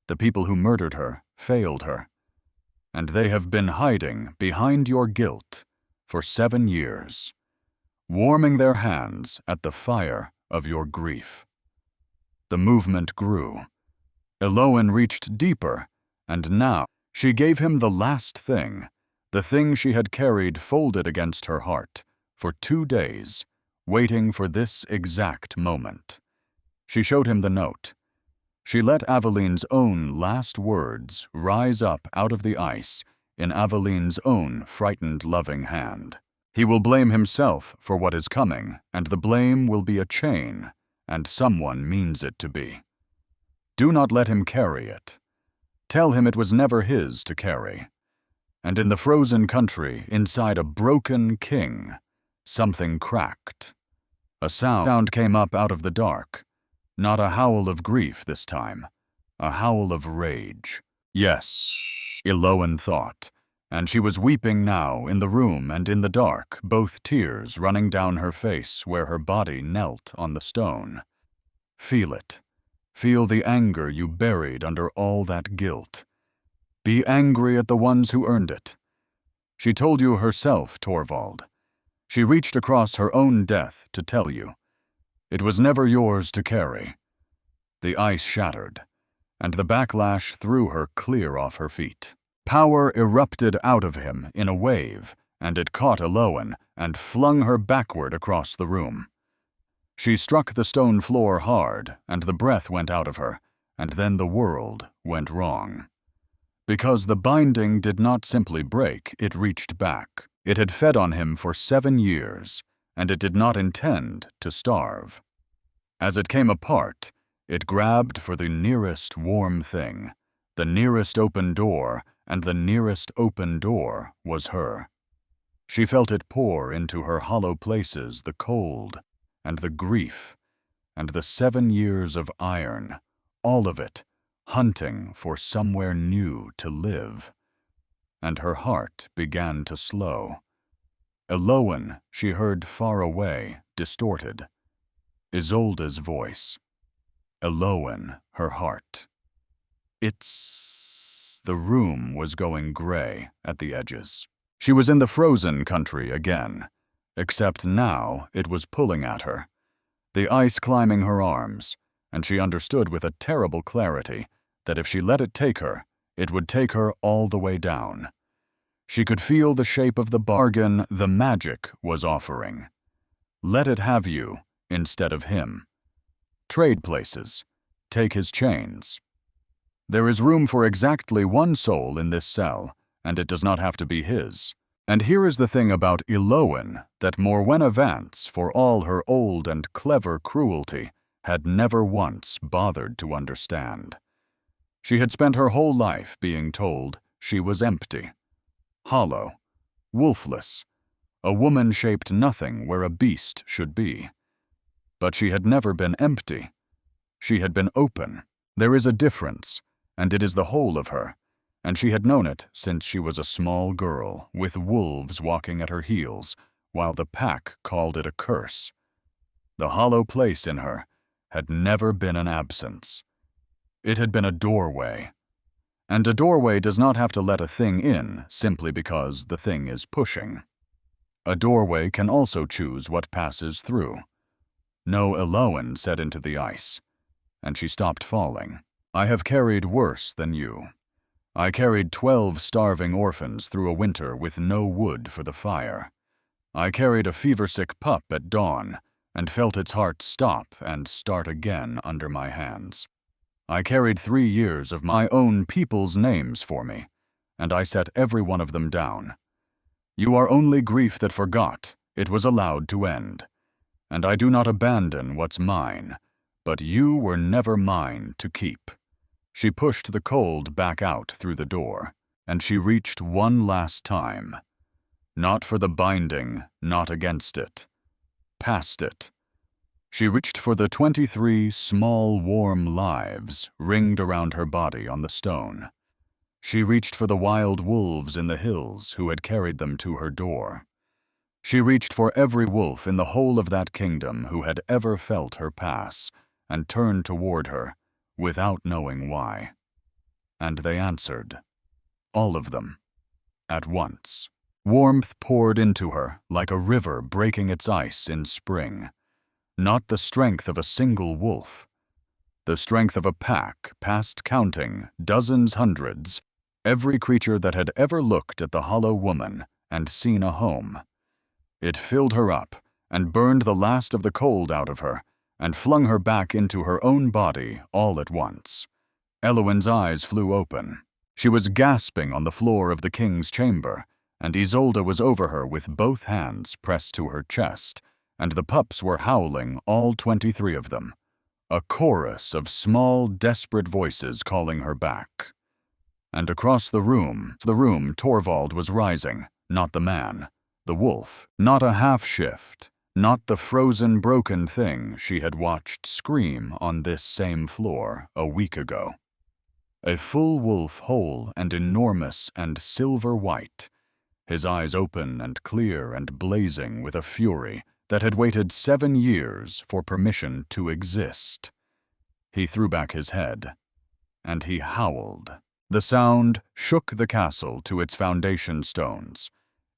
Speaker 1: The people who murdered her failed her. And they have been hiding behind your guilt for 7 years, warming their hands at the fire of your grief. The movement grew. Eloin reached deeper, and now she gave him the last thing, the thing she had carried folded against her heart for 2 days, waiting for this exact moment. She showed him the note. She let Aveline's own last words rise up out of the ice in Aveline's own frightened, loving hand. He will blame himself for what is coming, and the blame will be a chain, and someone means it to be. Do not let him carry it. Tell him it was never his to carry. And in the frozen country, inside a broken king, something cracked. A sound came up out of the dark. Not a howl of grief this time, a howl of rage. Yes, Eloin thought, and she was weeping now in the room and in the dark, both tears running down her face where her body knelt on the stone. Feel it. Feel the anger you buried under all that guilt. Be angry at the ones who earned it. She told you herself, Torvald. She reached across her own death to tell you. It was never yours to carry. The ice shattered, and the backlash threw her clear off her feet. Power erupted out of him in a wave, and it caught Eloin and flung her backward across the room. She struck the stone floor hard, and the breath went out of her, and then the world went wrong. Because the binding did not simply break, it reached back. It had fed on him for 7 years, and it did not intend to starve. As it came apart, it grabbed for the nearest warm thing, the nearest open door, and the nearest open door was her. She felt it pour into her hollow places the cold, and the grief, and the 7 years of iron, all of it, hunting for somewhere new to live. And her heart began to slow. Elowen, she heard far away, distorted. Isolde's voice. Elowen, her heart. The room was going gray at the edges. She was in the frozen country again, except now it was pulling at her, the ice climbing her arms, and she understood with a terrible clarity that if she let it take her, it would take her all the way down. She could feel the shape of the bargain the magic was offering. Let it have you instead of him. Trade places. Take his chains. There is room for exactly one soul in this cell, and it does not have to be his. And here is the thing about Elowen that Morwenna Vance, for all her old and clever cruelty, had never once bothered to understand. She had spent her whole life being told she was empty, hollow, wolfless, a woman-shaped nothing where a beast should be. But she had never been empty. She had been open. There is a difference, and it is the whole of her, and she had known it since she was a small girl with wolves walking at her heels, while the pack called it a curse. The hollow place in her had never been an absence. It had been a doorway. And a doorway does not have to let a thing in simply because the thing is pushing. A doorway can also choose what passes through. No Elowen set into the ice, and she stopped falling. I have carried worse than you. I carried 12 starving orphans through a winter with no wood for the fire. I carried a fever-sick pup at dawn and felt its heart stop and start again under my hands. I carried 3 years of my own people's names for me, and I set every one of them down. You are only grief that forgot it was allowed to end, and I do not abandon what's mine, but you were never mine to keep. She pushed the cold back out through the door, and she reached one last time. Not for the binding, not against it. Past it. She reached for the 23 small, warm lives ringed around her body on the stone. She reached for the wild wolves in the hills who had carried them to her door. She reached for every wolf in the whole of that kingdom who had ever felt her pass, and turned toward her, without knowing why. And they answered. All of them. At once. Warmth poured into her like a river breaking its ice in spring. Not the strength of a single wolf. The strength of a pack, past counting, dozens, hundreds, every creature that had ever looked at the hollow woman and seen a home. It filled her up and burned the last of the cold out of her, and flung her back into her own body all at once. Elowen's eyes flew open. She was gasping on the floor of the king's chamber, and Isolde was over her with both hands pressed to her chest, and the pups were howling, all 23 of them. A chorus of small, desperate voices calling her back. And across the room, Torvald was rising, not the man, the wolf, not a half-shift, not the frozen, broken thing she had watched scream on this same floor a week ago. A full wolf, whole and enormous and silver white, his eyes open and clear and blazing with a fury that had waited 7 years for permission to exist. He threw back his head, and he howled. The sound shook the castle to its foundation stones.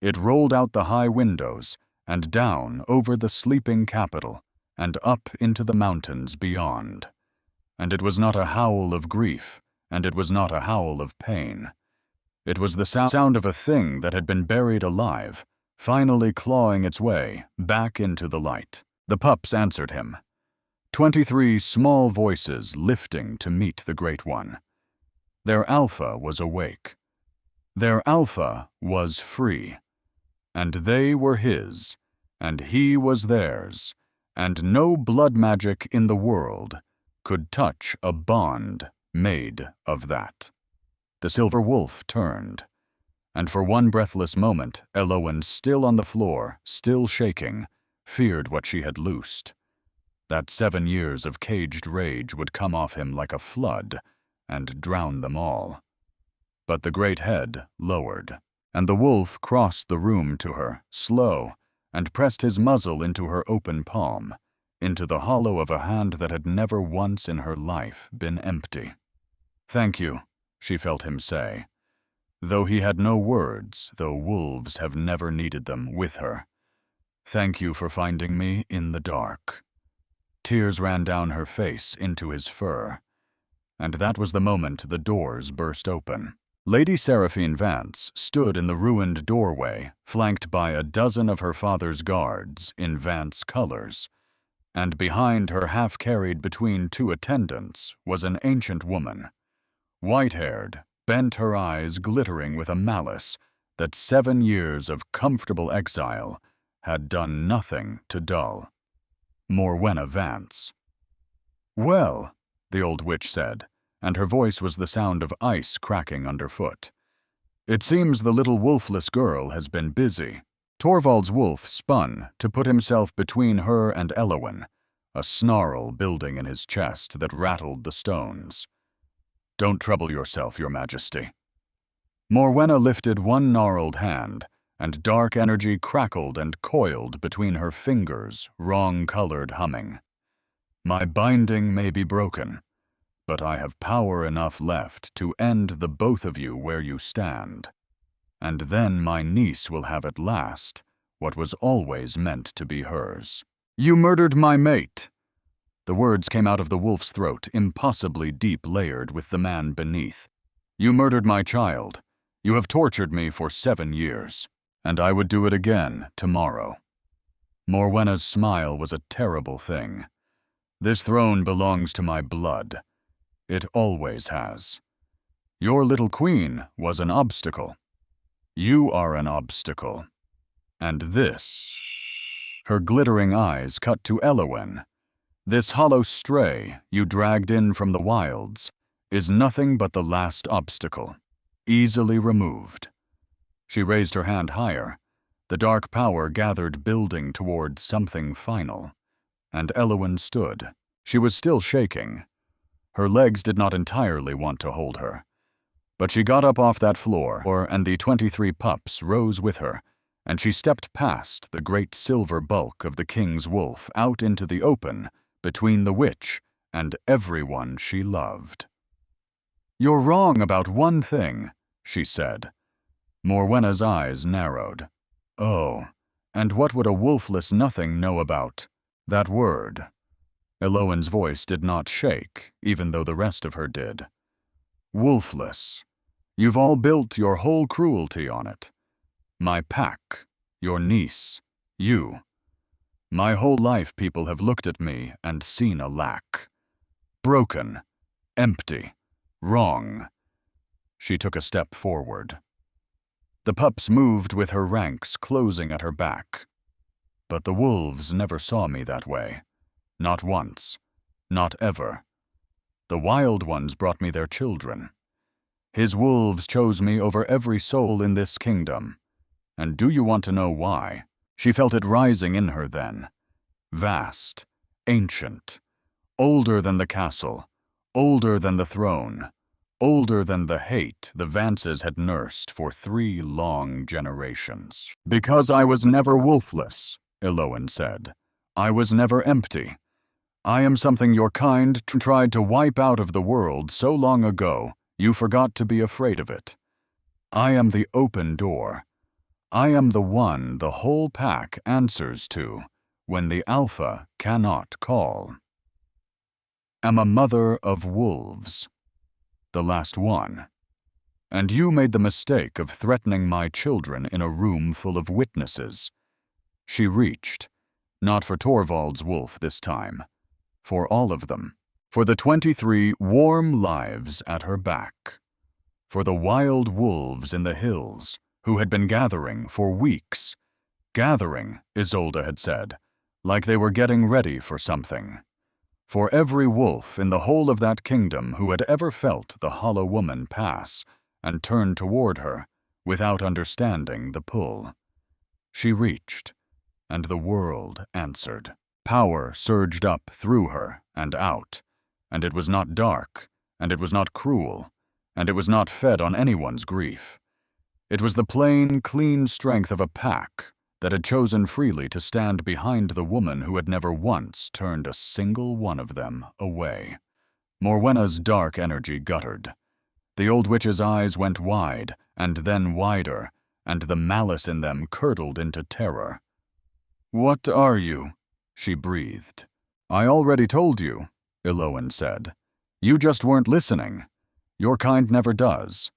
Speaker 1: It rolled out the high windows, and down over the sleeping capital, and up into the mountains beyond. And it was not a howl of grief, and it was not a howl of pain. It was the sound of a thing that had been buried alive, finally clawing its way back into the light. The pups answered him. 23 small voices lifting to meet the Great One. Their alpha was awake. Their alpha was free. And they were his, and he was theirs, and no blood magic in the world could touch a bond made of that. The silver wolf turned, and for one breathless moment, Elowen, still on the floor, still shaking, feared what she had loosed. That 7 years of caged rage would come off him like a flood, and drown them all. But the great head lowered, and the wolf crossed the room to her, slow, and pressed his muzzle into her open palm, into the hollow of a hand that had never once in her life been empty. "Thank you," she felt him say, though he had no words, though wolves have never needed them, with her. "Thank you for finding me in the dark." Tears ran down her face into his fur, and that was the moment the doors burst open. Lady Seraphine Vance stood in the ruined doorway, flanked by a dozen of her father's guards in Vance colors, and behind her, half carried between two attendants, was an ancient woman, white-haired, bent, her eyes glittering with a malice that 7 years of comfortable exile had done nothing to dull. Morwenna Vance. "Well," the old witch said, and her voice was the sound of ice cracking underfoot. "It seems the little wolfless girl has been busy." Torvald's wolf spun to put himself between her and Elowen, a snarl building in his chest that rattled the stones. "Don't trouble yourself, Your Majesty." Morwenna lifted one gnarled hand, and dark energy crackled and coiled between her fingers, wrong-colored humming. "My binding may be broken, but I have power enough left to end the both of you where you stand. And then my niece will have at last what was always meant to be hers." "You murdered my mate!" The words came out of the wolf's throat, impossibly deep-layered with the man beneath. "You murdered my child. You have tortured me for 7 years, and I would do it again tomorrow." Morwenna's smile was a terrible thing. "This throne belongs to my blood. It always has. Your little queen was an obstacle. You are an obstacle. And this," her glittering eyes cut to Elowen, "this hollow stray you dragged in from the wilds is nothing but the last obstacle, easily removed." She raised her hand higher, the dark power gathered, building toward something final, and Elowen stood. She was still shaking. Her legs did not entirely want to hold her. But she got up off that floor, and the 23 pups rose with her, and she stepped past the great silver bulk of the king's wolf out into the open between the witch and everyone she loved. "You're wrong about one thing," she said. Morwenna's eyes narrowed. "Oh, and what would a wolfless nothing know about that word?" Elowen's voice did not shake, even though the rest of her did. "Wolfless. You've all built your whole cruelty on it. My pack, your niece, you. My whole life people have looked at me and seen a lack. Broken, empty, wrong." She took a step forward. The pups moved with her ranks closing at her back. "But the wolves never saw me that way. Not once. Not ever. The wild ones brought me their children. His wolves chose me over every soul in this kingdom. And do you want to know why?" She felt it rising in her then. Vast, ancient, older than the castle, older than the throne, older than the hate the Vances had nursed for 3 long generations. "Because I was never wolfless," Elowen said. "I was never empty. I am something your kind tried to wipe out of the world so long ago you forgot to be afraid of it. I am the open door. I am the one the whole pack answers to when the alpha cannot call. Am a mother of wolves. The last one. And you made the mistake of threatening my children in a room full of witnesses." She reached, not for Torvald's wolf this time, for all of them, for the 23 warm lives at her back, for the wild wolves in the hills who had been gathering for weeks. Gathering, Isolde had said, like they were getting ready for something. For every wolf in the whole of that kingdom who had ever felt the hollow woman pass and turn toward her without understanding the pull. She reached, and the world answered. Power surged up through her and out, and it was not dark, and it was not cruel, and it was not fed on anyone's grief. It was the plain, clean strength of a pack that had chosen freely to stand behind the woman who had never once turned a single one of them away. Morwenna's dark energy guttered. The old witch's eyes went wide, and then wider, and the malice in them curdled into terror. "What are you?" she breathed. "I already told you," Elowen said. "You just weren't listening. Your kind never does."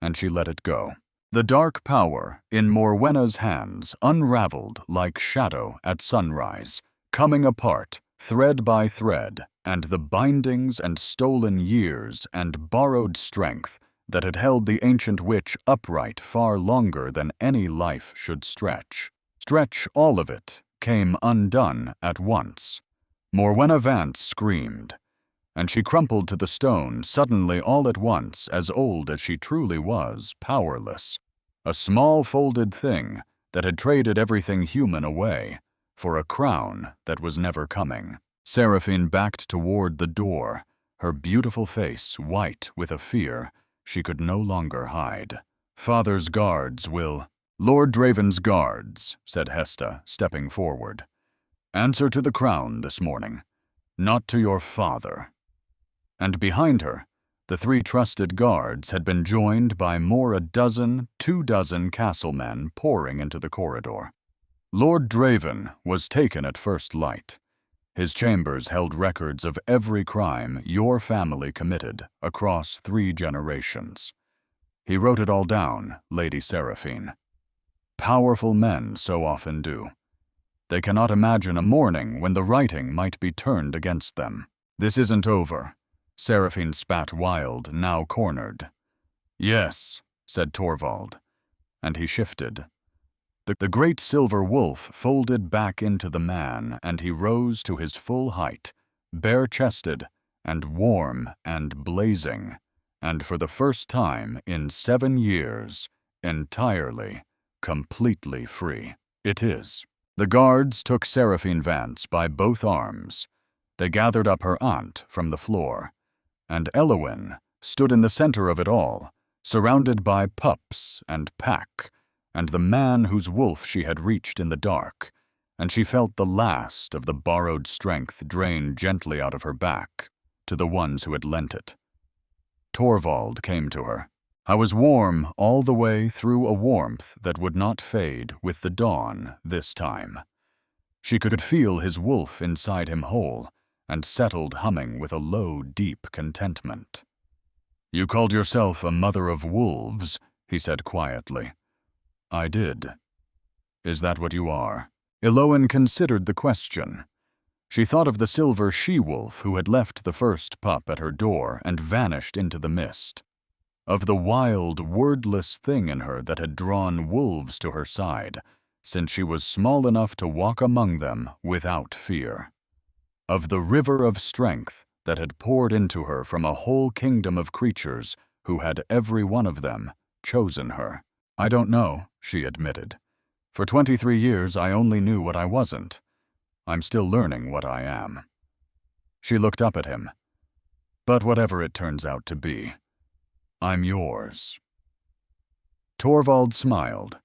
Speaker 1: And she let it go. The dark power in Morwenna's hands unraveled like shadow at sunrise, coming apart, thread by thread, and the bindings and stolen years and borrowed strength that had held the ancient witch upright far longer than any life should stretch. All of it came undone at once. Morwenna Vance screamed, and she crumpled to the stone, suddenly all at once, as old as she truly was, powerless. A small folded thing that had traded everything human away for a crown that was never coming. Seraphine backed toward the door, her beautiful face white with a fear she could no longer hide. "Father's guards will—" "Lord Draven's guards," said Hesta, stepping forward. "Answer to the crown this morning, not to your father." And behind her, the 3 trusted guards had been joined by more 2 dozen castlemen pouring into the corridor. Lord Draven was taken at first light. His chambers held records of every crime your family committed across 3 generations. He wrote it all down, Lady Seraphine. Powerful men so often do. They cannot imagine a morning when the writing might be turned against them. "This isn't over." Seraphine spat wild, now cornered. "Yes," said Torvald, and he shifted. The great silver wolf folded back into the man, and he rose to his full height, bare-chested and warm and blazing, and for the first time in 7 years, entirely, completely free. "It is." The guards took Seraphine Vance by both arms. They gathered up her aunt from the floor, and Elowen stood in the center of it all, surrounded by pups and pack, and the man whose wolf she had reached in the dark, and she felt the last of the borrowed strength drain gently out of her back to the ones who had lent it. Torvald came to her. I was warm all the way through a warmth that would not fade with the dawn this time. She could feel his wolf inside him whole, and settled humming with a low, deep contentment. "You called yourself a mother of wolves," he said quietly. "I did. Is that what you are?" Elowen considered the question. She thought of the silver she-wolf who had left the first pup at her door and vanished into the mist. Of the wild, wordless thing in her that had drawn wolves to her side, since she was small enough to walk among them without fear. Of the river of strength that had poured into her from a whole kingdom of creatures who had every one of them chosen her. "I don't know," she admitted. "For 23 years I only knew what I wasn't. I'm still learning what I am." She looked up at him. "But whatever it turns out to be, I'm yours." Torvald smiled.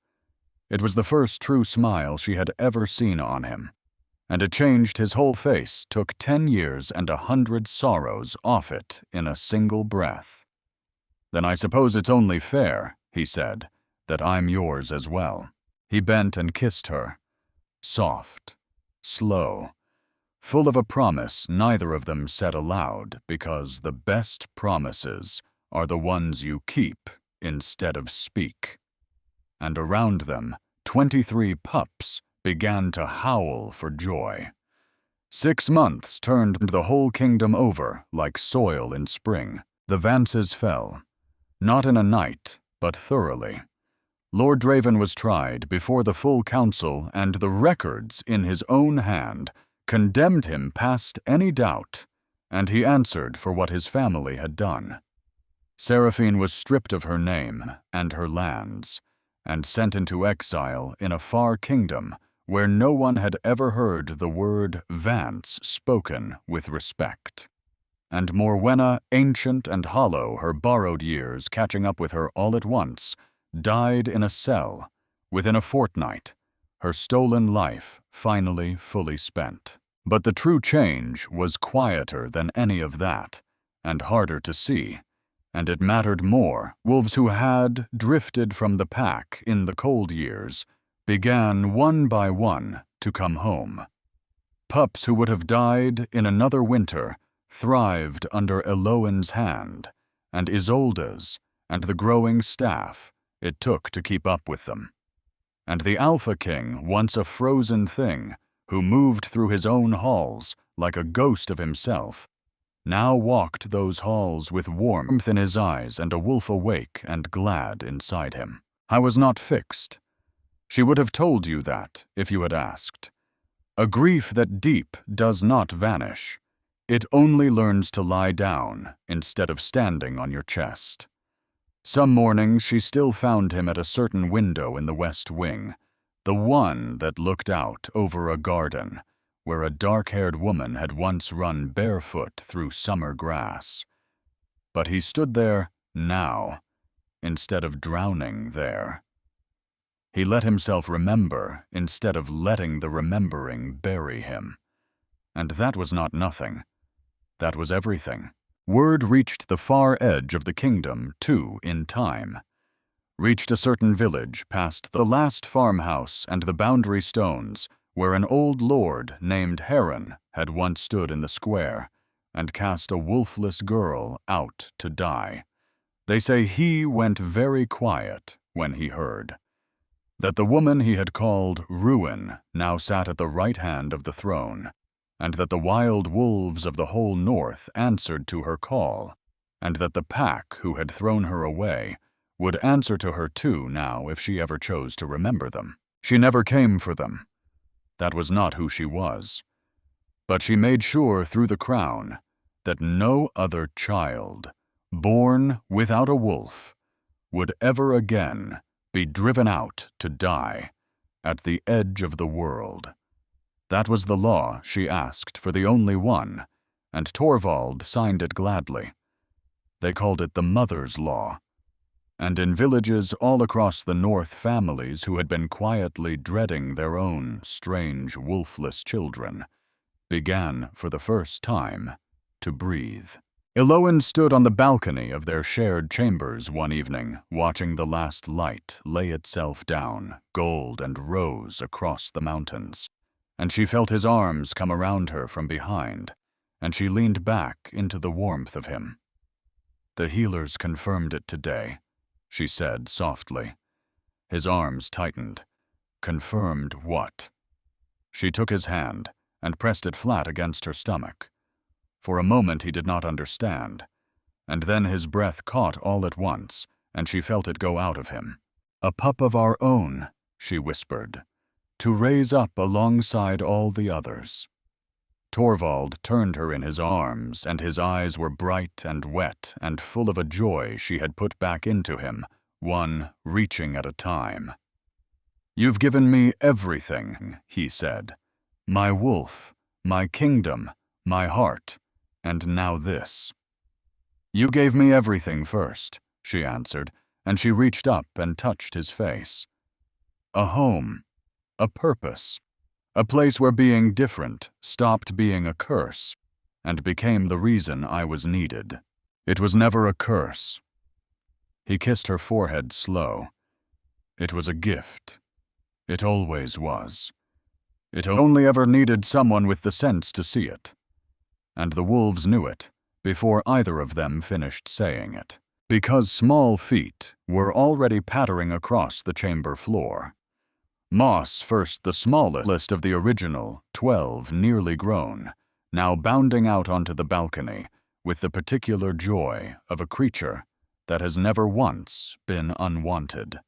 Speaker 1: It was the first true smile she had ever seen on him, and it changed his whole face, took 10 years and 100 sorrows off it in a single breath. "Then I suppose it's only fair," he said, "that I'm yours as well." He bent and kissed her. Soft, slow, full of a promise neither of them said aloud, because the best promises are the ones you keep instead of speak. And around them, 23 pups began to howl for joy. 6 months turned the whole kingdom over like soil in spring. The Vances fell, not in a night, but thoroughly. Lord Draven was tried before the full council, and the records in his own hand condemned him past any doubt, and he answered for what his family had done. Seraphine was stripped of her name and her lands, and sent into exile in a far kingdom where no one had ever heard the word Vance spoken with respect. and Morwenna, ancient and hollow, her borrowed years catching up with her all at once, died in a cell within a fortnight, her stolen life finally fully spent. But the true change was quieter than any of that, and harder to see, and it mattered more. Wolves who had drifted from the pack in the cold years began one by one to come home. Pups who would have died in another winter thrived under Eloin's hand, and Isolde's, and the growing staff it took to keep up with them. And the Alpha King, once a frozen thing, who moved through his own halls like a ghost of himself, now walked those halls with warmth in his eyes and a wolf awake and glad inside him. I was not fixed. She would have told you that if you had asked. A grief that deep does not vanish. It only learns to lie down instead of standing on your chest. Some mornings she still found him at a certain window in the west wing, the one that looked out over a garden where a dark-haired woman had once run barefoot through summer grass. But he stood there now, instead of drowning there. He let himself remember instead of letting the remembering bury him. And that was not nothing. That was everything. Word reached the far edge of the kingdom, too, in time. Reached a certain village, past the last farmhouse and the boundary stones, where an old lord named Heron had once stood in the square and cast a wolfless girl out to die. They say he went very quiet when he heard that the woman he had called Ruin now sat at the right hand of the throne, and that the wild wolves of the whole north answered to her call, and that the pack who had thrown her away would answer to her too now if she ever chose to remember them. She never came for them. That was not who she was. But she made sure through the crown that no other child, born without a wolf, would ever again be driven out to die at the edge of the world. That was the law she asked for, the only one, and Torvald signed it gladly. They called it the Mother's Law. And in villages all across the north, families who had been quietly dreading their own strange wolfless children began for the first time to breathe. Eloin stood on the balcony of their shared chambers one evening, watching the last light lay itself down, gold and rose, across the mountains. And she felt his arms come around her from behind, and she leaned back into the warmth of him. "The healers confirmed it today," she said softly. His arms tightened. "Confirmed what?" She took his hand and pressed it flat against her stomach. For a moment he did not understand, and then his breath caught all at once, and she felt it go out of him. "A pup of our own," she whispered, "to raise up alongside all the others." Torvald turned her in his arms, and his eyes were bright and wet and full of a joy she had put back into him, one reaching at a time. "You've given me everything," he said. "My wolf, my kingdom, my heart, and now this." "You gave me everything first," she answered, and she reached up and touched his face. "A home, a purpose, a place where being different stopped being a curse and became the reason I was needed. It was never a curse." He kissed her forehead slow. "It was a gift. It always was. It only ever needed someone with the sense to see it. And the wolves knew it before either of them finished saying it, because small feet were already pattering across the chamber floor. Moss, first the smallest of the original 12 nearly grown, now bounding out onto the balcony with the particular joy of a creature that has never once been unwanted.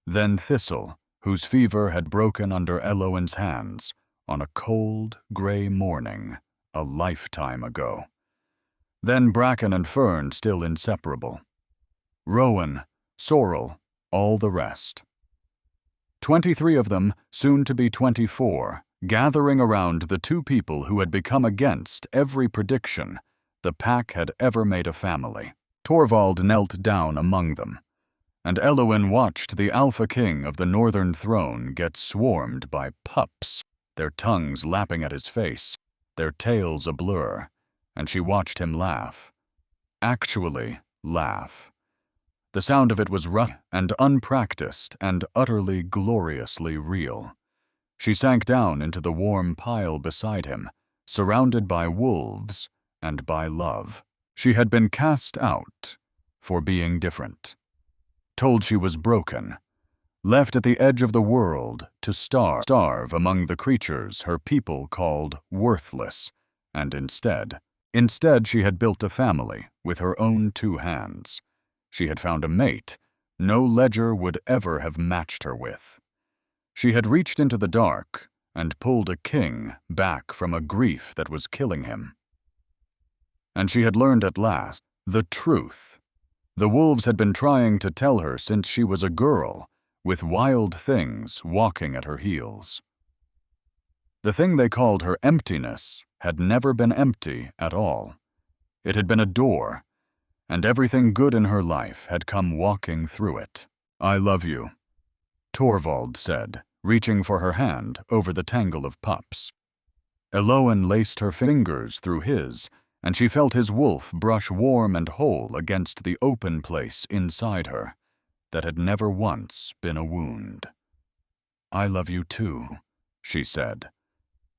Speaker 1: Then Thistle, whose fever had broken under Eloin's hands on a cold, gray morning a lifetime ago. Then Bracken and Fern, still inseparable. Rowan, Sorrel, all the rest. 23 of them, soon to be 24, gathering around the two people who had become against every prediction the pack had ever made a family. Torvald knelt down among them, and Elowin watched the Alpha King of the Northern Throne get swarmed by pups, their tongues lapping at his face, their tails a blur, and she watched him laugh. Actually laugh. The sound of it was rough and unpracticed and utterly gloriously real. She sank down into the warm pile beside him, surrounded by wolves and by love. She had been cast out for being different, told she was broken, left at the edge of the world to starve among the creatures her people called worthless, and instead she had built a family with her own 2 hands. She had found a mate no ledger would ever have matched her with. She had reached into the dark and pulled a king back from a grief that was killing him. And she had learned at last the truth. The wolves had been trying to tell her since she was a girl, with wild things walking at her heels. The thing they called her emptiness had never been empty at all. It had been a door, and everything good in her life had come walking through it. "I love you," Torvald said, reaching for her hand over the tangle of pups. Elowin laced her fingers through his, and she felt his wolf brush warm and whole against the open place inside her that had never once been a wound. "I love you too," she said.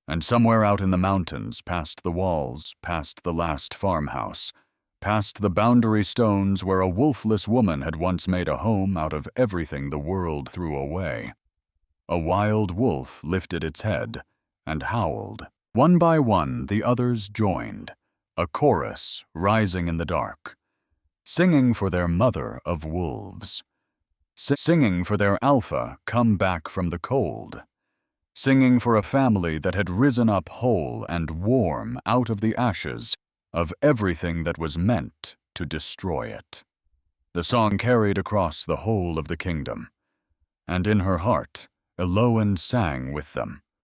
Speaker 1: And somewhere out in the mountains, past the walls, past the last farmhouse, past the boundary stones where a wolfless woman had once made a home out of everything the world threw away, a wild wolf lifted its head and howled. One by one, the others joined, a chorus rising in the dark, singing for their mother of wolves, singing for their alpha come back from the cold, singing for a family that had risen up whole and warm out of the ashes of everything that was meant to destroy it. The song carried across the whole of the kingdom, and in her heart, Elowin sang with them.